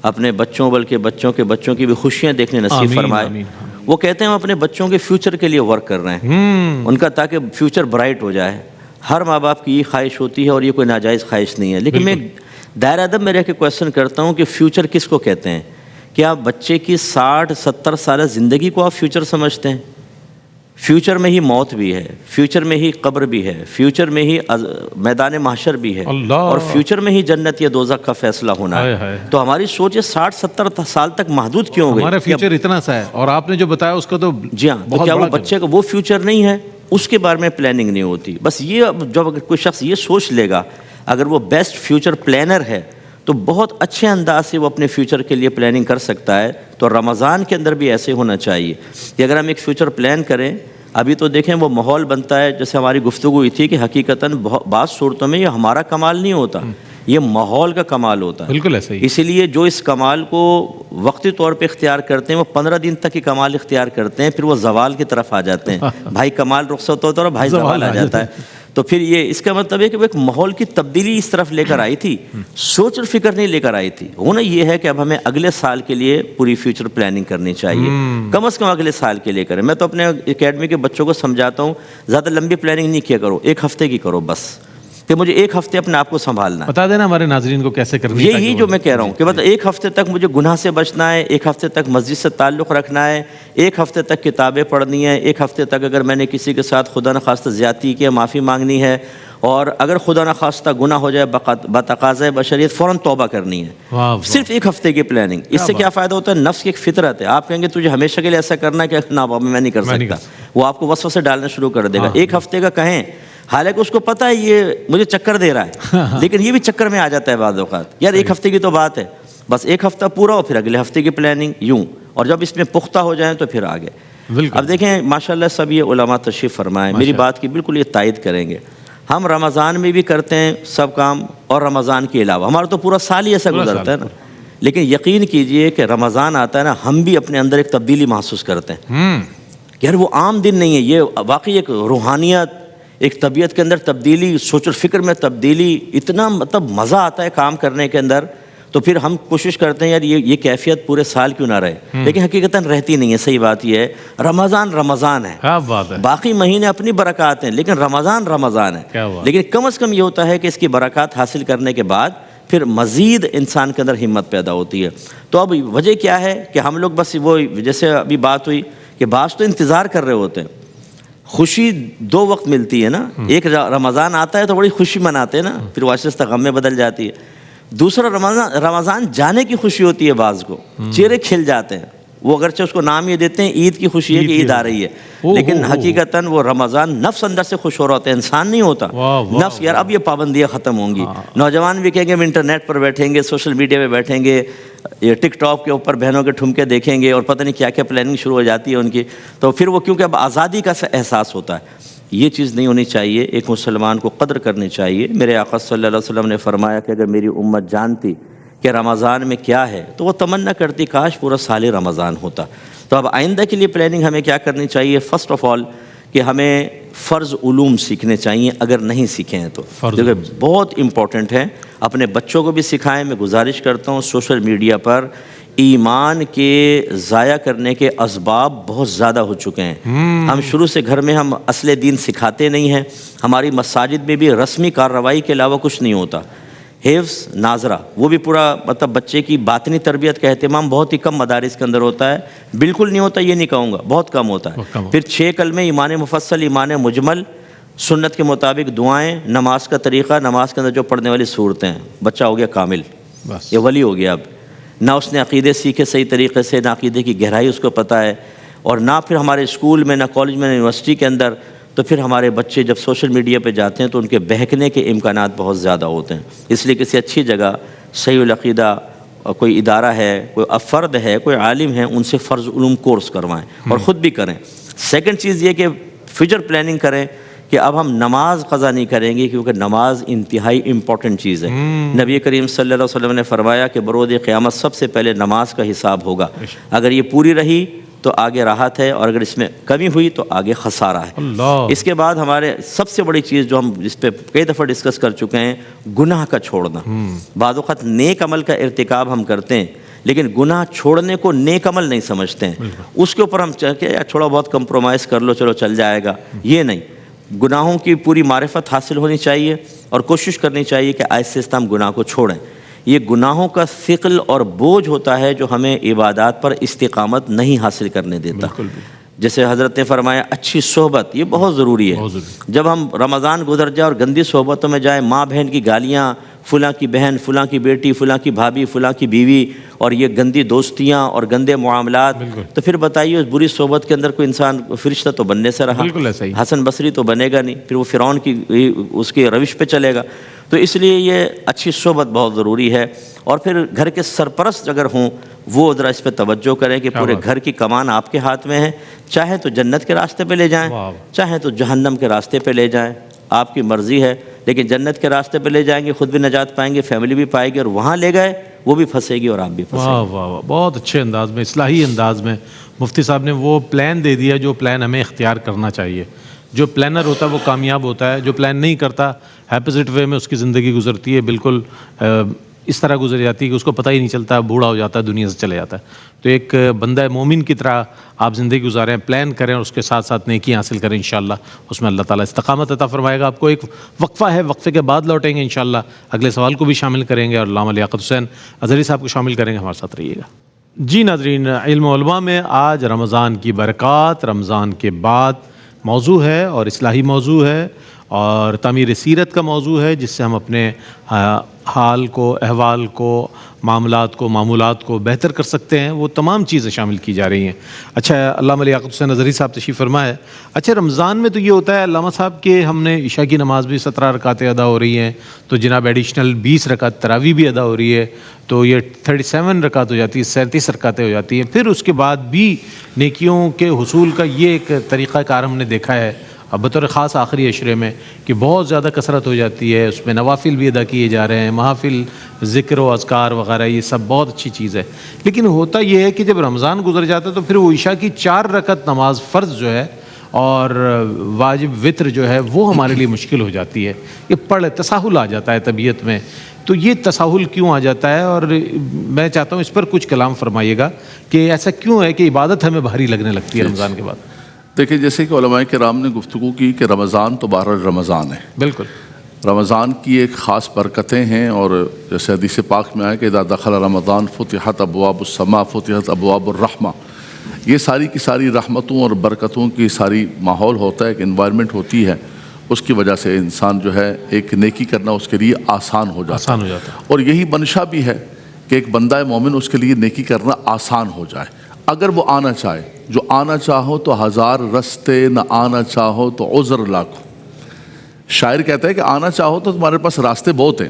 اپنے بچوں بلکہ بچوں کے بچوں کی بھی خوشیاں دیکھنے نصیب فرمائے۔ وہ کہتے ہیں ہم اپنے بچوں کے فیوچر کے لیے ورک کر رہے ہیں، ان کا تاکہ فیوچر برائٹ ہو جائے۔ ہر ماں باپ کی یہ خواہش ہوتی ہے اور یہ کوئی ناجائز خواہش نہیں ہے، لیکن میں دائرہ ادب میں رہ کے کویشچن کرتا ہوں کہ فیوچر کس کو کہتے ہیں؟ کیا بچے کی 60-70 سالہ زندگی کو آپ فیوچر سمجھتے ہیں؟ فیوچر میں ہی موت بھی ہے، فیوچر میں ہی قبر بھی ہے، فیوچر میں ہی میدان محشر بھی ہے، اور فیوچر میں ہی جنت یا دوزخ کا فیصلہ ہونا ہے۔ تو ہماری سوچ 60-70 سال تک محدود کیوں ہو گئی؟ ہمارا فیوچر اتنا سا ہے، اور آپ نے جو بتایا اس کا تو جی ہاں، تو کیا وہ بچے کا وہ فیوچر نہیں ہے؟ اس کے بارے میں پلاننگ نہیں ہوتی۔ بس یہ جب اگر کوئی شخص یہ سوچ لے گا، اگر وہ بیسٹ فیوچر پلانر ہے تو بہت اچھے انداز سے وہ اپنے فیوچر کے لیے پلاننگ کر سکتا ہے۔ تو رمضان کے اندر بھی ایسے ہونا چاہیے کہ اگر ہم ایک فیوچر پلان کریں، ابھی تو دیکھیں وہ ماحول بنتا ہے، جیسے ہماری گفتگو ہوئی تھی کہ حقیقتاً بعض صورتوں میں یہ ہمارا کمال نہیں ہوتا، یہ ماحول کا کمال ہوتا ہے۔ بالکل ایسا ہی۔ اسی لیے جو اس کمال کو وقتی طور پہ اختیار کرتے ہیں وہ 15 دن تک ہی کمال اختیار کرتے ہیں، پھر وہ زوال کی طرف آ جاتے ہیں۔ بھائی کمال رخصت ہوتا ہے اور بھائی زوال آ جاتا ہے۔ تو پھر یہ اس کا مطلب ہے کہ وہ ایک ماحول کی تبدیلی اس طرف لے کر آئی تھی، سوچ اور فکر نہیں لے کر آئی تھی۔ ہونا یہ ہے کہ اب ہمیں اگلے سال کے لیے پوری فیوچر پلاننگ کرنی چاہیے، کم از کم اگلے سال کے لیے کریں۔ میں تو اپنے اکیڈمی کے بچوں کو سمجھاتا ہوں زیادہ لمبی پلاننگ نہیں کیا کرو، 1 ہفتے کی کرو بس، کہ مجھے 1 ہفتے اپنے آپ کو سنبھالنا ہے۔ بتا دینا ہمارے ناظرین کو کیسے کرنی ہے۔ یہی جو میں کہہ رہا ہوں کہ مطلب 1 ہفتے تک مجھے گناہ سے بچنا ہے، 1 ہفتے تک مسجد سے تعلق رکھنا ہے، 1 ہفتے تک کتابیں پڑھنی ہے، 1 ہفتے تک اگر میں نے کسی کے ساتھ خدا نخواستہ زیادتی کی معافی مانگنی ہے، اور اگر خدا نخواستہ گناہ ہو جائے بتقاضۂ بشریت فوراً توبہ کرنی ہے۔ صرف 1 ہفتے کی پلاننگ، اس سے کیا فائدہ ہوتا ہے؟ نفس کی ایک فطرت ہے، آپ کہیں گے تجھے ہمیشہ کے لیے ایسا کرنا ہے کہ نہ بابا میں نہیں کر سکتا، وہ آپ کو وسوسے ڈالنا شروع کر دے گا۔ 1 ہفتے کا کہیں، حالانکہ اس کو پتہ ہے یہ مجھے چکر دے رہا ہے، لیکن یہ بھی چکر میں آ جاتا ہے بعض اوقات، یار 1 ہفتے کی تو بات ہے، بس 1 ہفتہ پورا ہو، پھر اگلے ہفتے کی پلاننگ یوں، اور جب اس میں پختہ ہو جائیں تو پھر آگے۔ اب دیکھیں ماشاءاللہ سب یہ علماء تشریف فرمائیں، میری بات کی بالکل یہ تائید کریں گے۔ ہم رمضان میں بھی کرتے ہیں سب کام، اور رمضان کے علاوہ ہمارا تو پورا سال ہی ایسا گزرتا ہے نا، لیکن یقین کیجئے کہ رمضان آتا ہے نا، ہم بھی اپنے اندر ایک تبدیلی محسوس کرتے ہیں کہ یار وہ عام دن نہیں ہے، یہ واقعی ایک روحانیت، ایک طبیعت کے اندر تبدیلی، سوچ و فکر میں تبدیلی، اتنا مطلب مزہ آتا ہے کام کرنے کے اندر۔ تو پھر ہم کوشش کرتے ہیں یار یہ کیفیت پورے سال کیوں نہ رہے، لیکن حقیقتاً رہتی نہیں ہے۔ صحیح بات یہ ہے، رمضان ہے، باقی مہینے اپنی برکات ہیں، لیکن رمضان ہے۔ لیکن کم از کم یہ ہوتا ہے کہ اس کی برکات حاصل کرنے کے بعد پھر مزید انسان کے اندر ہمت پیدا ہوتی ہے۔ تو اب وجہ کیا ہے کہ ہم لوگ بس وہ جیسے ابھی بات ہوئی کہ بعض تو انتظار کر رہے ہوتے ہیں، خوشی 2 وقت ملتی ہے نا، ایک رمضان آتا ہے تو بڑی خوشی مناتے ہیں نا، پھر واشستہ غم میں بدل جاتی ہے۔ دوسرا رمضان جانے کی خوشی ہوتی ہے، بعض کو چہرے کھل جاتے ہیں، وہ اگرچہ اس کو نام یہ دیتے ہیں عید کی خوشی ہے کہ عید آ رہی ہے، لیکن حقیقتاً وہ رمضان نفس اندر سے خوش ہو رہا ہوتا ہے، انسان نہیں ہوتا نفس، یار اب یہ پابندیاں ختم ہوں گی۔ نوجوان بھی کہیں گے ہم انٹرنیٹ پر بیٹھیں گے، سوشل میڈیا پہ بیٹھیں گے، یہ ٹک ٹاک کے اوپر بہنوں کے ٹھمکے دیکھیں گے، اور پتہ نہیں کیا کیا پلاننگ شروع ہو جاتی ہے ان کی۔ تو پھر وہ کیونکہ اب آزادی کا احساس ہوتا ہے، یہ چیز نہیں ہونی چاہیے۔ ایک مسلمان کو قدر کرنی چاہیے۔ میرے آقا صلی اللہ علیہ وسلم نے فرمایا کہ اگر میری امت جانتی کہ رمضان میں کیا ہے تو وہ تمنا کرتی کاش پورا سال رمضان ہوتا۔ تو اب آئندہ کے لیے پلاننگ ہمیں کیا کرنی چاہیے؟ فرسٹ آف آل کہ ہمیں فرض علوم سیکھنے چاہیے، اگر نہیں سیکھے ہیں تو کیونکہ بہت امپورٹنٹ ہے، اپنے بچوں کو بھی سکھائیں۔ میں گزارش کرتا ہوں سوشل میڈیا پر ایمان کے ضائع کرنے کے اسباب بہت زیادہ ہو چکے ہیں۔ ہم شروع سے گھر میں ہم اصل دین سکھاتے نہیں ہیں، ہماری مساجد میں بھی رسمی کارروائی کے علاوہ کچھ نہیں ہوتا۔ حفظ ناظرہ وہ بھی پورا مطلب بچے کی باطنی تربیت کا اہتمام بہت ہی کم مدارس کے اندر ہوتا ہے، بالکل نہیں ہوتا یہ نہیں کہوں گا، بہت کم ہوتا ہے۔ پھر 6 کلمے، ایمان مفصل، ایمان مجمل، سنت کے مطابق دعائیں، نماز کا طریقہ، نماز کے اندر جو پڑھنے والی صورتیں، بچہ ہو گیا کامل، یہ ولی ہو گیا۔ اب نہ اس نے عقیدے سیکھے صحیح طریقے سے، نہ عقیدے کی گہرائی اس کو پتہ ہے، اور نہ پھر ہمارے اسکول میں، نہ کالج میں، نہ یونیورسٹی کے اندر. تو پھر ہمارے بچے جب سوشل میڈیا پہ جاتے ہیں تو ان کے بہکنے کے امکانات بہت زیادہ ہوتے ہیں. اس لیے کسی اچھی جگہ صحیح العقیدہ کوئی ادارہ ہے، کوئی فرد ہے، کوئی عالم ہے، ان سے فرض علوم کورس کروائیں اور خود بھی کریں. سیکنڈ چیز یہ کہ فیوچر پلاننگ کریں کہ اب ہم نماز قضا نہیں کریں گے، کیونکہ نماز انتہائی امپورٹنٹ چیز ہے. نبی کریم صلی اللہ علیہ وسلم نے فرمایا کہ بروز قیامت سب سے پہلے نماز کا حساب ہوگا. اگر یہ پوری رہی تو آگے راحت ہے، اور اگر اس میں کمی ہوئی تو آگے خسارہ ہے. اس کے بعد ہمارے سب سے بڑی چیز جو ہم جس پہ کئی دفعہ ڈسکس کر چکے ہیں، گناہ کا چھوڑنا. بعض اوقات نیک عمل کا ارتکاب ہم کرتے ہیں لیکن گناہ چھوڑنے کو نیک عمل نہیں سمجھتے ہیں. اس کے اوپر ہم چاہتے ہیں تھوڑا بہت کمپرومائز کر لو، چلو چل جائے گا. یہ نہیں، گناہوں کی پوری معرفت حاصل ہونی چاہیے اور کوشش کرنی چاہیے کہ آہستہ آہستہ ہم گناہ کو چھوڑیں. یہ گناہوں کا ثقل اور بوجھ ہوتا ہے جو ہمیں عبادات پر استقامت نہیں حاصل کرنے دیتا. جیسے حضرت نے فرمایا اچھی صحبت یہ بہت ضروری ہے. جب ہم رمضان گزر جائے اور گندی صحبتوں میں جائیں، ماں بہن کی گالیاں، فلاں کی بہن، فلاں کی بیٹی، فلاں کی بھابھی، فلاں کی بیوی، اور یہ گندی دوستیاں اور گندے معاملات، تو پھر بتائیے اس بری صحبت کے اندر کوئی انسان فرشتہ تو بننے سے رہا، حسن بصری تو بنے گا نہیں، پھر وہ فرعون کی اس کی روش پہ چلے گا. تو اس لیے یہ اچھی صحبت بہت ضروری ہے. اور پھر گھر کے سرپرست اگر ہوں وہ ذرا اس پہ توجہ کریں کہ پورے گھر کی کمان آپ کے ہاتھ میں ہے. چاہے تو جنت کے راستے پہ لے جائیں، چاہے تو جہنم کے راستے پہ لے جائیں، آپ کی مرضی ہے. لیکن جنت کے راستے پہ لے جائیں گے، خود بھی نجات پائیں گے، فیملی بھی پائے گی، اور وہاں لے گئے وہ بھی پھنسے گی اور آپ بھی پھنسے گے. واہ واہ، بہت اچھے انداز میں، اصلاحی انداز میں مفتی صاحب نے وہ پلان دے دیا جو پلان ہمیں اختیار کرنا چاہیے. جو پلانر ہوتا ہے وہ کامیاب ہوتا ہے، جو پلان نہیں کرتا اپوزٹ وے میں اس کی زندگی گزرتی ہے، بالکل اس طرح گزر جاتی ہے کہ اس کو پتہ ہی نہیں چلتا، بوڑھا ہو جاتا ہے، دنیا سے چلے جاتا ہے. تو ایک بندہ مومن کی طرح آپ زندگی گزاریں، پلان کریں اور اس کے ساتھ ساتھ نیکی حاصل کریں. انشاءاللہ اس میں اللہ تعالیٰ استقامت عطا فرمائے گا آپ کو. ایک وقفہ ہے، وقفے کے بعد لوٹیں گے انشاءاللہ، اگلے سوال کو بھی شامل کریں گے اور علامہ لیاقت حسین اظہری صاحب کو شامل کریں گے. ہمارے ساتھ رہیے گا. جی ناظرین، علم و علماء میں آج رمضان کی برکات، رمضان کے بعد موضوع ہے اور اصلاحی موضوع ہے اور تعمیر سیرت کا موضوع ہے، جس سے ہم اپنے حال کو، احوال کو، معاملات کو، معمولات کو بہتر کر سکتے ہیں. وہ تمام چیزیں شامل کی جا رہی ہیں. اچھا، علامہ لیاقت حسین اظہری صاحب تشریف فرما ہے. اچھا، رمضان میں تو یہ ہوتا ہے علامہ صاحب کہ ہم نے عشاء کی نماز بھی 17 رکعتیں ادا ہو رہی ہیں، تو جناب ایڈیشنل 20 رکعت تراویح بھی ادا ہو رہی ہے، تو یہ 37 رکعت ہو جاتی ہے، 37 رکعتیں ہو جاتی ہیں. پھر اس کے بعد بھی نیکیوں کے حصول کا یہ ایک طریقہ کار ہم نے دیکھا ہے اب بطور خاص آخری عشرے میں کہ بہت زیادہ کثرت ہو جاتی ہے. اس میں نوافل بھی ادا کیے جا رہے ہیں، محافل، ذکر و اذکار وغیرہ، یہ سب بہت اچھی چیز ہے. لیکن ہوتا یہ ہے کہ جب رمضان گزر جاتا ہے تو پھر وہ عشاء کی 4 رکعت نماز فرض جو ہے اور واجب وطر جو ہے وہ ہمارے لیے مشکل ہو جاتی ہے. یہ تساہل آ جاتا ہے طبیعت میں. تو یہ تساہل کیوں آ جاتا ہے؟ اور میں چاہتا ہوں اس پر کچھ کلام فرمائیے گا کہ ایسا کیوں ہے کہ عبادت ہمیں بھاری لگنے لگتی ہے رمضان کے بعد. دیکھیں، جیسے کہ علماء کرام نے گفتگو کی کہ رمضان تو بہرحال رمضان ہے. بالکل. رمضان کی ایک خاص برکتیں ہیں، اور جیسے حدیث پاک میں آیا کہ اذا دخل رمضان فتحت ابواب السماء فتحت ابواب الرحمہ. یہ ساری کی ساری رحمتوں اور برکتوں کی ساری ماحول ہوتا ہے، ایک انوائرمنٹ ہوتی ہے. اس کی وجہ سے انسان جو ہے ایک نیکی کرنا اس کے لیے آسان ہو جاتا ہے. اور یہی منشا بھی ہے کہ ایک بندہ مومن اس کے لیے نیکی کرنا آسان ہو جائے اگر وہ آنا چاہے. جو آنا چاہو تو 1000 رستے، نہ آنا چاہو تو عذر لاکھوں. شاعر کہتا ہے کہ آنا چاہو تو تمہارے پاس راستے بہت ہیں،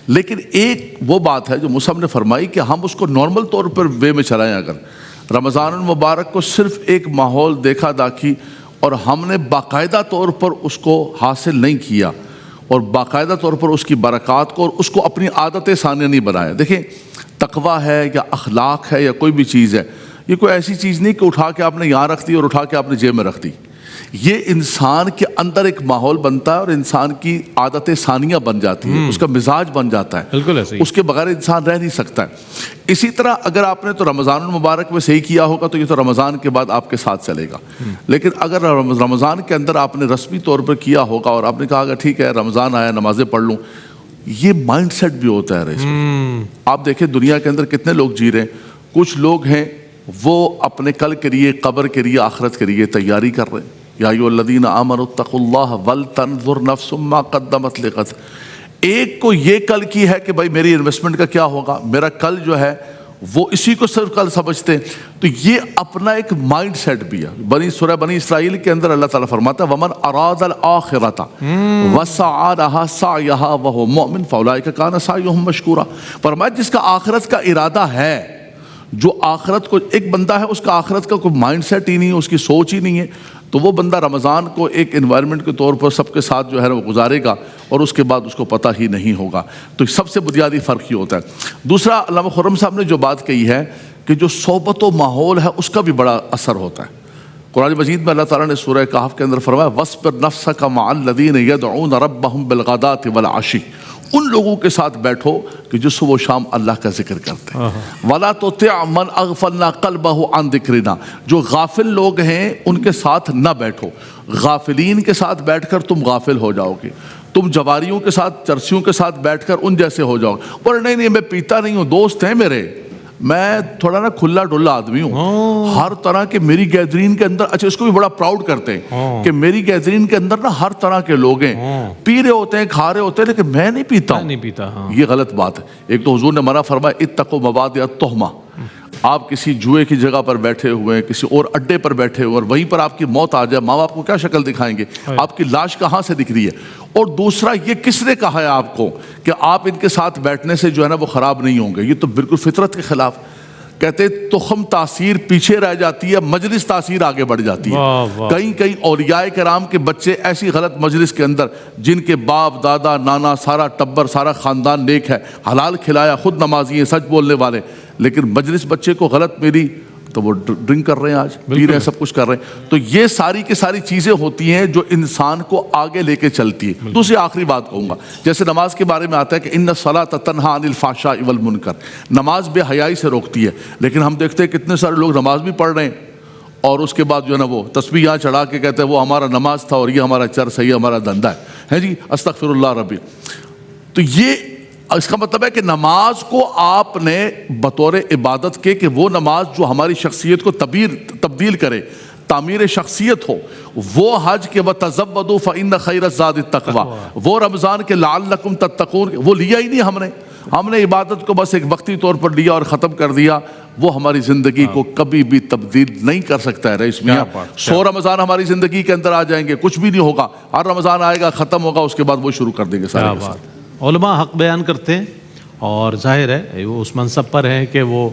لیکن ایک وہ بات ہے جو مصعب نے فرمائی کہ ہم اس کو نارمل طور پر وے میں چلائیں. اگر رمضان المبارک کو صرف ایک ماحول دیکھا داکھی اور ہم نے باقاعدہ طور پر اس کو حاصل نہیں کیا اور باقاعدہ طور پر اس کی برکات کو اور اس کو اپنی عادت ثانیہ نہیں بنایا. دیکھیں، تقویٰ ہے یا اخلاق ہے یا کوئی بھی چیز ہے، یہ کوئی ایسی چیز نہیں کہ اٹھا کے آپ نے یہاں رکھ دی اور اٹھا کے آپ نے جیب میں رکھ دی. یہ انسان کے اندر ایک ماحول بنتا ہے اور انسان کی عادت ثانیہ بن جاتی ہے، اس کا مزاج بن جاتا ہے. بالکل ایسے ہی. اس کے بغیر انسان رہ نہیں سکتا ہے. اسی طرح اگر آپ نے تو رمضان المبارک میں صحیح کیا ہوگا تو یہ تو رمضان کے بعد آپ کے ساتھ چلے گا. لیکن اگر رمضان کے اندر آپ نے رسمی طور پر کیا ہوگا اور آپ نے کہا کہ ٹھیک ہے رمضان آیا نمازیں پڑھ لوں، یہ مائنڈ سیٹ بھی ہوتا ہے رئیس. آپ دیکھیں دنیا کے اندر کتنے لوگ جی رہے ہیں. کچھ لوگ ہیں وہ اپنے کل کے لیے، قبر کے لیے، آخرت کے لیے تیاری کر رہے ہیں. یا ایھا الذین آمنوا اتقوا اللہ ولتنظر نفس ما قدمت لغد. ایک کو یہ کل کی ہے کہ بھائی میری انویسٹمنٹ کا کیا ہوگا، میرا کل جو ہے وہ اسی کو سرکل سمجھتے ہیں. تو یہ اپنا ایک مائنڈ سیٹ بھی ہے. سورہ بنی اسرائیل کے اندر اللہ تعالیٰ فرماتا ہے وَمَنْ أَرَادَ الْآخِرَةَ وَسَعَى لَهَا سَعْيَهَا وَهُوَ مُؤْمِنٌ فَأُولَٰئِكَ كَانَ سَعْيُهُمْ مَشْكُورًا. فرمایا جس کا آخرت کا ارادہ ہے, جو آخرت کو, ایک بندہ ہے اس کا آخرت کا کوئی مائنڈ سیٹ ہی نہیں ہے, اس کی سوچ ہی نہیں ہے, تو وہ بندہ رمضان کو ایک انوائرمنٹ کے طور پر سب کے ساتھ جو ہے وہ گزارے گا اور اس کے بعد اس کو پتہ ہی نہیں ہوگا. تو سب سے بنیادی فرق یہ ہوتا ہے. دوسرا, علامہ خرم صاحب نے جو بات کہی ہے کہ جو صحبت و ماحول ہے اس کا بھی بڑا اثر ہوتا ہے. قرآن مجید میں اللہ تعالیٰ نے سورہ کہف کے اندر فرمایا وَاصْبِرْ نَفْسَكَ مَعَ الَّذِينَ يَدْعُونَ رَبَّهُمْ بِالْغَدَاةِ وَالْعَشِيِّ, ان لوگوں کے ساتھ بیٹھو کہ جو صبح و شام اللہ کا ذکر کرتے ہیں. وَلَا تُطِعْ مَنْ أَغْفَلْنَا قَلْبَهُ عَنْ ذِكْرِنَا, جو غافل لوگ ہیں ان کے ساتھ نہ بیٹھو. غافلین کے ساتھ بیٹھ کر تم غافل ہو جاؤ گے, تم جواریوں کے ساتھ, چرسیوں کے ساتھ بیٹھ کر ان جیسے ہو جاؤ گے. اور نہیں میں پیتا نہیں ہوں, دوست ہیں میرے, میں تھوڑا نا کھلا ڈلا آدمی ہوں, ہر طرح کے میری گیدرین کے اندر, اچھا اس کو بھی بڑا پراؤڈ کرتے ہیں کہ میری گیدرین کے اندر نا ہر طرح کے لوگ ہیں, پی رہے ہوتے ہیں, کھا رہے ہوتے ہیں, لیکن میں نہیں پیتا ہوں. یہ غلط بات ہے. ایک تو حضور نے منع فرمایا اتقوا مواضع التہمہ, آپ کسی جوئے کی جگہ پر بیٹھے ہوئے ہیں, کسی اور اڈے پر بیٹھے ہوئے, اور وہیں پر آپ کی موت آ جائے, ماں باپ کو کیا شکل دکھائیں گے, آپ کی لاش کہاں سے دکھ رہی ہے. اور دوسرا, یہ کس نے کہا ہے آپ کو کہ آپ ان کے ساتھ بیٹھنے سے جو ہے نا وہ خراب نہیں ہوں گے. یہ تو بالکل فطرت کے خلاف. کہتے تخم تاثیر پیچھے رہ جاتی ہے, مجلس تاثیر آگے بڑھ جاتی ہے. کئی اولیاء کرام کے بچے ایسی غلط مجلس کے اندر, جن کے باپ دادا نانا سارا ٹبر سارا خاندان نیک ہے, حلال کھلایا, خود نمازی ہیں, سچ بولنے والے, لیکن مجلس بچے کو غلط ملی تو وہ ڈرنک کر رہے ہیں, آج پی رہے ہیں, سب کچھ کر رہے ہیں. تو یہ ساری کی ساری چیزیں ہوتی ہیں جو انسان کو آگے لے کے چلتی ہے. دوسری آخری بات کہوں گا, جیسے نماز کے بارے میں آتا ہے کہ ان الصلاۃ تنہی عن الفحشاء والمنکر, نماز بے حیائی سے روکتی ہے. لیکن ہم دیکھتے ہیں کتنے سارے لوگ نماز بھی پڑھ رہے ہیں اور اس کے بعد جو ہے نا وہ تسبیح یہاں چڑھا کے کہتے ہیں وہ ہمارا نماز تھا اور یہ ہمارا چرس ہے, یہ ہمارا دھندا ہے جی, استغفر اللہ ربی. تو یہ اس کا مطلب ہے کہ نماز کو آپ نے بطور عبادت کے, کہ وہ نماز جو ہماری شخصیت کو تبدیل کرے, تعمیر شخصیت ہو, وہ حج کے وَتَزَوَّدُوا فَإِنَّ خَيْرَ الزَّادِ التَّقْوَىٰ, وہ رمضان کے لَعَلَّكُمْ تَتَّقُونَ, وہ لیا ہی نہیں ہم نے عبادت کو بس ایک وقتی طور پر لیا اور ختم کر دیا. وہ ہماری زندگی کو کبھی بھی تبدیل نہیں کر سکتا ہے رئیس میاں. 100 رمضان ہماری زندگی کے اندر آ جائیں گے, کچھ بھی نہیں ہوگا. ہر رمضان آئے گا, ختم ہوگا, اس کے بعد وہ شروع کر دیں گے سارے کے ساتھ. علماء حق بیان کرتے ہیں اور ظاہر ہے وہ اس منصب پر ہیں کہ وہ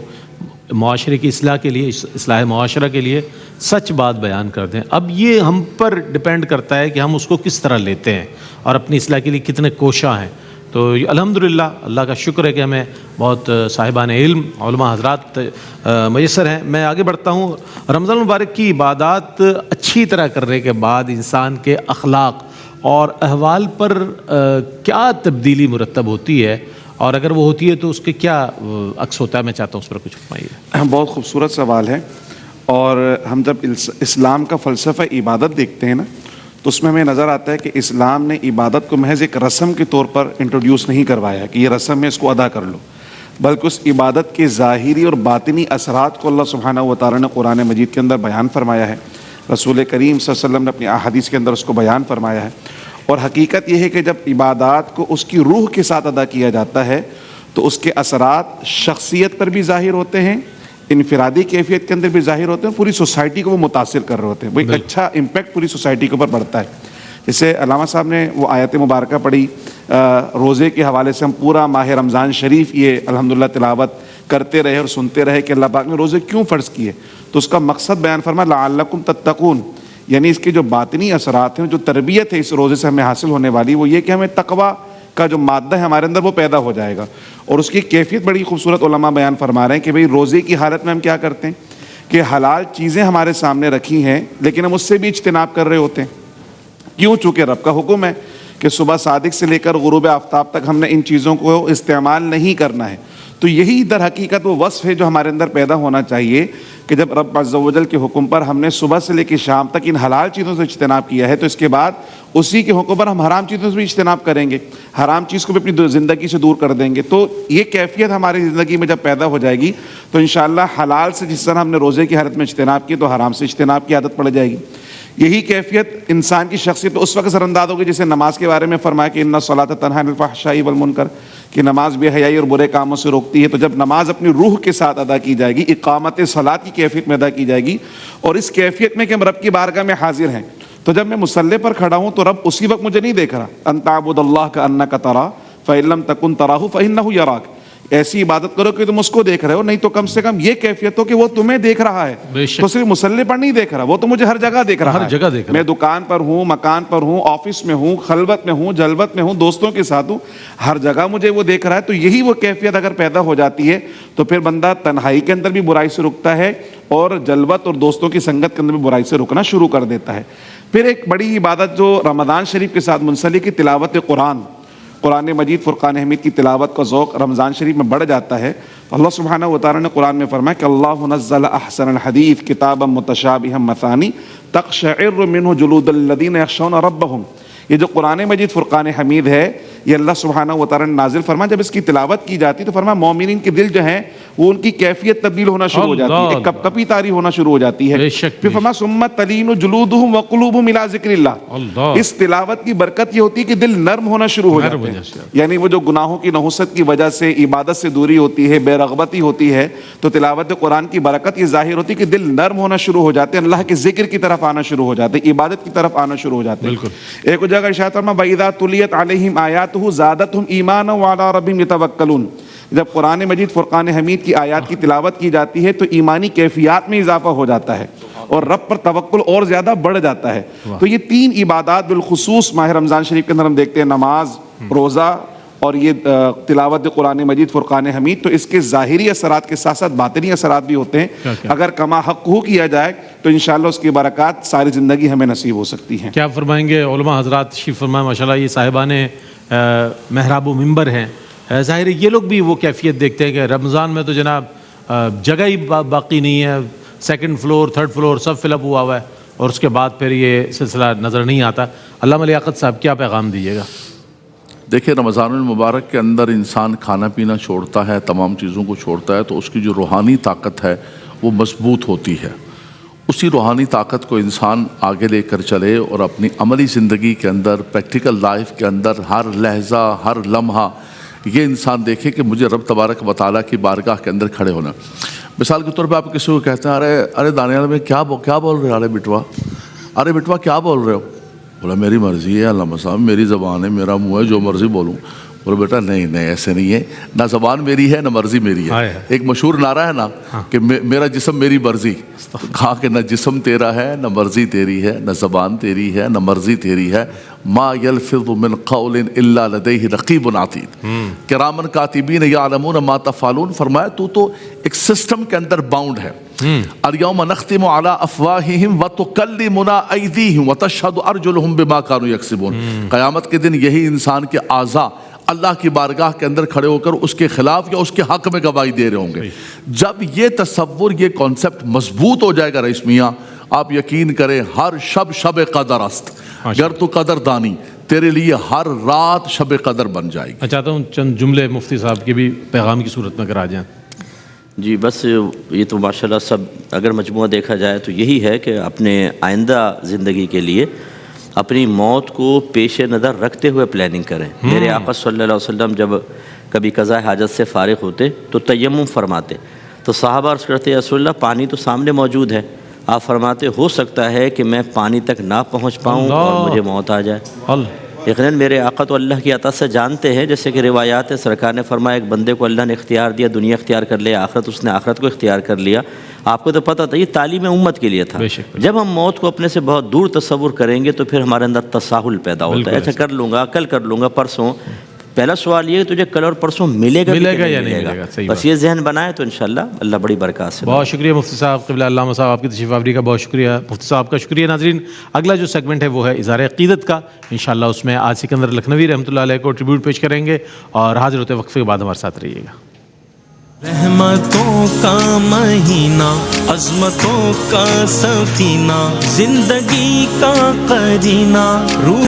معاشرے کی اصلاح کے لیے, اصلاح معاشرہ کے لیے سچ بات بیان کرتے ہیں. اب یہ ہم پر ڈپینڈ کرتا ہے کہ ہم اس کو کس طرح لیتے ہیں اور اپنی اصلاح کے لیے کتنے کوشاں ہیں. تو الحمدللہ اللہ کا شکر ہے کہ ہمیں بہت صاحبان علم علماء حضرات میسر ہیں. میں آگے بڑھتا ہوں. رمضان المبارک کی عبادات اچھی طرح کرنے کے بعد انسان کے اخلاق اور احوال پر کیا تبدیلی مرتب ہوتی ہے, اور اگر وہ ہوتی ہے تو اس کے کیا عکس ہوتا ہے, میں چاہتا ہوں اس پر کچھ فرمائیے. بہت خوبصورت سوال ہے. اور ہم جب اسلام کا فلسفہ عبادت دیکھتے ہیں نا, تو اس میں ہمیں نظر آتا ہے کہ اسلام نے عبادت کو محض ایک رسم کے طور پر انٹروڈیوس نہیں کروایا کہ یہ رسم ہے اس کو ادا کر لو, بلکہ اس عبادت کے ظاہری اور باطنی اثرات کو اللہ سبحانہ و تعالیٰ نے قرآن مجید کے اندر بیان فرمایا ہے. رسول کریم صلی اللہ علیہ وسلم نے اپنی احادیث کے اندر اس کو بیان فرمایا ہے. اور حقیقت یہ ہے کہ جب عبادات کو اس کی روح کے ساتھ ادا کیا جاتا ہے تو اس کے اثرات شخصیت پر بھی ظاہر ہوتے ہیں, انفرادی کیفیت کے اندر بھی ظاہر ہوتے ہیں, پوری سوسائٹی کو وہ متاثر کر رہے ہوتے ہیں. وہ ایک اچھا امپیکٹ پوری سوسائٹی کے اوپر پڑتا ہے. جیسے علامہ صاحب نے وہ آیت مبارکہ پڑھی, روزے کے حوالے سے ہم پورا ماہ رمضان شریف یہ الحمدللہ تلاوت کرتے رہے اور سنتے رہے کہ اللہ پاک نے روزے کیوں فرض کیے. تو اس کا مقصد بیان فرمایا لعلکم تتقون, یعنی اس کے جو باطنی اثرات ہیں, جو تربیت ہے اس روزے سے ہمیں حاصل ہونے والی, وہ یہ کہ ہمیں تقویٰ کا جو مادہ ہے ہمارے اندر وہ پیدا ہو جائے گا. اور اس کی کیفیت بڑی خوبصورت علماء بیان فرما رہے ہیں کہ بھئی روزے کی حالت میں ہم کیا کرتے ہیں کہ حلال چیزیں ہمارے سامنے رکھی ہیں لیکن ہم اس سے بھی اجتناب کر رہے ہوتے ہیں. کیوں؟ چونکہ رب کا حکم ہے کہ صبح صادق سے لے کر غروب آفتاب تک ہم نے ان چیزوں کو استعمال نہیں کرنا ہے. تو یہی در حقیقت وہ وصف ہے جو ہمارے اندر پیدا ہونا چاہیے کہ جب رب عز و جل کے حکم پر ہم نے صبح سے لے کے شام تک ان حلال چیزوں سے اجتناب کیا ہے, تو اس کے بعد اسی کے حکم پر ہم حرام چیزوں سے بھی اجتناب کریں گے, حرام چیز کو بھی اپنی زندگی سے دور کر دیں گے. تو یہ کیفیت ہماری زندگی میں جب پیدا ہو جائے گی تو انشاءاللہ حلال سے جس طرح ہم نے روزے کی حالت میں اجتناب کی تو حرام سے اجتناب کی عادت پڑ جائے گی. یہی کیفیت انسان کی شخصیت اس وقت سر انداز ہوگی جیسے نماز کے بارے میں فرمایا کہ ان الصلاۃ تنہی عن الفحشاء والمنکر، کہ نماز بے حیائی اور برے کاموں سے روکتی ہے. تو جب نماز اپنی روح کے ساتھ ادا کی جائے گی، اقامت صلاۃ کی کیفیت میں ادا کی جائے گی، اور اس کیفیت میں کہ ہم رب کی بارگاہ میں حاضر ہیں، تو جب میں مصلی پر کھڑا ہوں تو رب اسی وقت مجھے نہیں دیکھ رہا. ان تعبد اللہ کأنک تراہ فإن لم تکن تراہ فإنہ یراک. ایسی عبادت کرو کہ تم اس کو دیکھ رہے ہو، نہیں تو کم سے کم یہ کیفیت ہو کہ وہ تمہیں دیکھ رہا ہے. تو صرف مصلی پر نہیں دیکھ رہا، وہ تو مجھے ہر جگہ دیکھ رہا ہے. میں دکان پر ہوں، مکان پر ہوں، آفس میں ہوں، خلوت میں ہوں، جلوت میں ہوں، دوستوں کے ساتھ ہوں، ہر جگہ مجھے وہ دیکھ رہا ہے. تو یہی وہ کیفیت اگر پیدا ہو جاتی ہے تو پھر بندہ تنہائی کے اندر بھی برائی سے رکتا ہے اور جلوت اور دوستوں کی سنگت کے اندر بھی برائی سے رکنا شروع کر دیتا ہے. پھر ایک بڑی عبادت جو رمضان شریف کے ساتھ منسلک ہے، تلاوت قرآن. قرآن مجید فرقان حمید کی تلاوت کا ذوق رمضان شریف میں بڑھ جاتا ہے. اللہ سبحانہ و تعالیٰ نے قرآن میں فرمایا کہ اللہ نزل احسن الحدیث کتابا متشابہا مثانی تقشعر منہ جلود الذین یخشون ربہم. یہ جو قرآن مجید فرقان حمید ہے، یہ اللہ سبحانہ و تعالیٰ نے نازل فرمایا. جب اس کی تلاوت کی جاتی تو فرمایا مومنین کے دل جو ہیں وہ ان کی کیفیت تبدیل ہونا شروع ہو جاتی ہے، ایک کپ کپی طاری ہونا شروع ہو جاتی ہے. پھر فرمایا ثم تلین جلودہم وقلوبہم الی ذکر اللہ. اس تلاوت کی برکت یہ ہوتی ہے کہ دل نرم ہونا شروع ہو جاتے ہیں. یعنی وہ جو گناہوں کی نحوست کی وجہ سے عبادت سے دوری ہوتی ہے، بے رغبتی ہوتی ہے، تو تلاوت قرآن کی برکت یہ ظاہر ہوتی ہے کہ دل نرم ہونا شروع ہو جاتے ہیں، اللہ کے ذکر کی طرف آنا شروع ہو جاتے ہیں، عبادت کی طرف آنا شروع ہو جاتے ہیں. ایک جگہ ارشاد فرمایا وَإِذَا تُلِيَتْ عَلَيْهِمْ آيَاتُهُ زَادَتْهُمْ إِيمَانًا وَعَلَىٰ رَبِّهِمْ يَتَوَكَّلُونَ. جب قرآن مجید فرقان حمید کی آیات کی تلاوت کی جاتی ہے تو ایمانی کیفیات میں اضافہ ہو جاتا ہے اور رب پر توکل اور زیادہ بڑھ جاتا ہے. تو یہ تین عبادات بالخصوص ماہ رمضان شریف کے اندر ہم دیکھتے ہیں، نماز، روزہ اور یہ تلاوت قرآن مجید فرقان حمید. تو اس کے ظاہری اثرات کے ساتھ ساتھ باطنی اثرات بھی ہوتے ہیں. اگر کما حق ہو کیا جائے تو انشاءاللہ اس کی برکات ساری زندگی ہمیں نصیب ہو سکتی ہیں. کیا فرمائیں گے علماء حضرات تشریف فرمائیں. ماشاءاللہ یہ صاحبان محراب و منبر ہیں، ظاہر ہے یہ لوگ بھی وہ کیفیت دیکھتے ہیں کہ رمضان میں تو جناب جگہ ہی باقی نہیں ہے، سیکنڈ فلور، تھرڈ فلور سب فل اپ ہوا ہے، اور اس کے بعد پھر یہ سلسلہ نظر نہیں آتا. علامہ لیاقت صاحب کیا پیغام دیجیے گا؟ دیکھیں، رمضان المبارک کے اندر انسان کھانا پینا چھوڑتا ہے، تمام چیزوں کو چھوڑتا ہے، تو اس کی جو روحانی طاقت ہے وہ مضبوط ہوتی ہے. اسی روحانی طاقت کو انسان آگے لے کر چلے اور اپنی عملی زندگی کے اندر، پریکٹیکل لائف کے اندر ہر لحظہ، ہر لمحہ یہ انسان دیکھے کہ مجھے رب تبارک و تعالیٰ کی بارگاہ کے اندر کھڑے ہونا. مثال کے طور پہ آپ کسی کو کہتے ہیں ارے دانیال میں کیا بول رہے ہو؟ ارے بٹوا کیا بول رہے ہو؟ بولا میری مرضی ہے علامہ صاحب، میری زبان ہے، میرا منہ ہے، جو مرضی بولوں. بولے بیٹا نہیں ایسے نہیں ہے، نہ زبان میری ہے نہ مرضی میری ہے. ایک مشہور نعرہ ہے نا کہ میرا جسم میری مرضی. کہا کہ نہ جسم تیرا ہے، نہ مرضی تیری ہے، نہ زبان تیری ہے، نہ مرضی تیری ہے. ما یلفظ من قول الا لدیہ رقیب عتید کرامن کاتبین یعلمون ما تفعلون. فرمایا تو ایک سسٹم کے اندر باؤنڈ ہے. الیوم نختم علی افواہہم وتکلمنا ایدیہم وتشہد ارجلہم بما کانوا یکسبون. قیامت کے دن یہی انسان کے اعضاء اللہ کی بارگاہ کے اندر کھڑے ہو کر اس کے خلاف یا اس کے حق میں گواہی دے رہے ہوں گے. جب یہ تصور، یہ کانسیپٹ مضبوط ہو جائے گا رئیس میاں، آپ یقین کریں ہر شب قدر است، گر تو قدر دانی، تیرے لیے ہر رات شب قدر بن جائے گی. میں چاہتا ہوں چند جملے مفتی صاحب کے بھی پیغام کی صورت میں کرا جائیں. جی بس یہ تو ماشاءاللہ سب اگر مجموعہ دیکھا جائے تو یہی ہے کہ اپنے آئندہ زندگی کے لیے اپنی موت کو پیش نظر رکھتے ہوئے پلاننگ کریں. میرے آقا صلی اللہ علیہ وسلم جب کبھی قضاء حاجت سے فارغ ہوتے تو تیمم فرماتے، تو صحابہ عرض کرتے رسول اللہ پانی تو سامنے موجود ہے. آپ فرماتے ہو سکتا ہے کہ میں پانی تک نہ پہنچ پاؤں اور مجھے موت آ جائے. یقیناً میرے آقا تو اللہ کی عطا سے جانتے ہیں، جیسے کہ روایات ہے سرکار نے فرمایا ایک بندے کو اللہ نے اختیار دیا، دنیا اختیار کر لیا، آخرت اس نے آخرت کو اختیار کر لیا. آپ کو تو پتہ تھا یہ تعلیم امت کے لیے تھا. جب ہم موت کو اپنے سے بہت دور تصور کریں گے تو پھر ہمارے اندر تساہل پیدا ہوتا ہے. اچھا کر لوں گا، کل کر لوں گا، پرسوں. پہلا سوال یہ ہے کہ تجھے کل اور پرسوں ملے گا یا نہیں ملے گا. بس یہ ذہن بنائے تو انشاءاللہ اللہ بڑی برکات سے. بہت شکریہ مفتی صاحب، قبلہ علامہ صاحب آپ کی تشریف آوری کا بہت شکریہ. مفتی صاحب کا شکریہ. ناظرین اگلا جو سیگمنٹ ہے وہ ہے اظہار عقیدت کا. انشاءاللہ اس میں آج سکندر لکھنوی رحمۃ اللہ علیہ کو ٹریبیوٹ پیش کریں گے اور حاضر ہوتے وقفے کے بعد ہمارے ساتھ رہیے گا. رحمتوں کا مہینہ، عظمتوں کا سفینہ، زندگی کا قرینہ، روح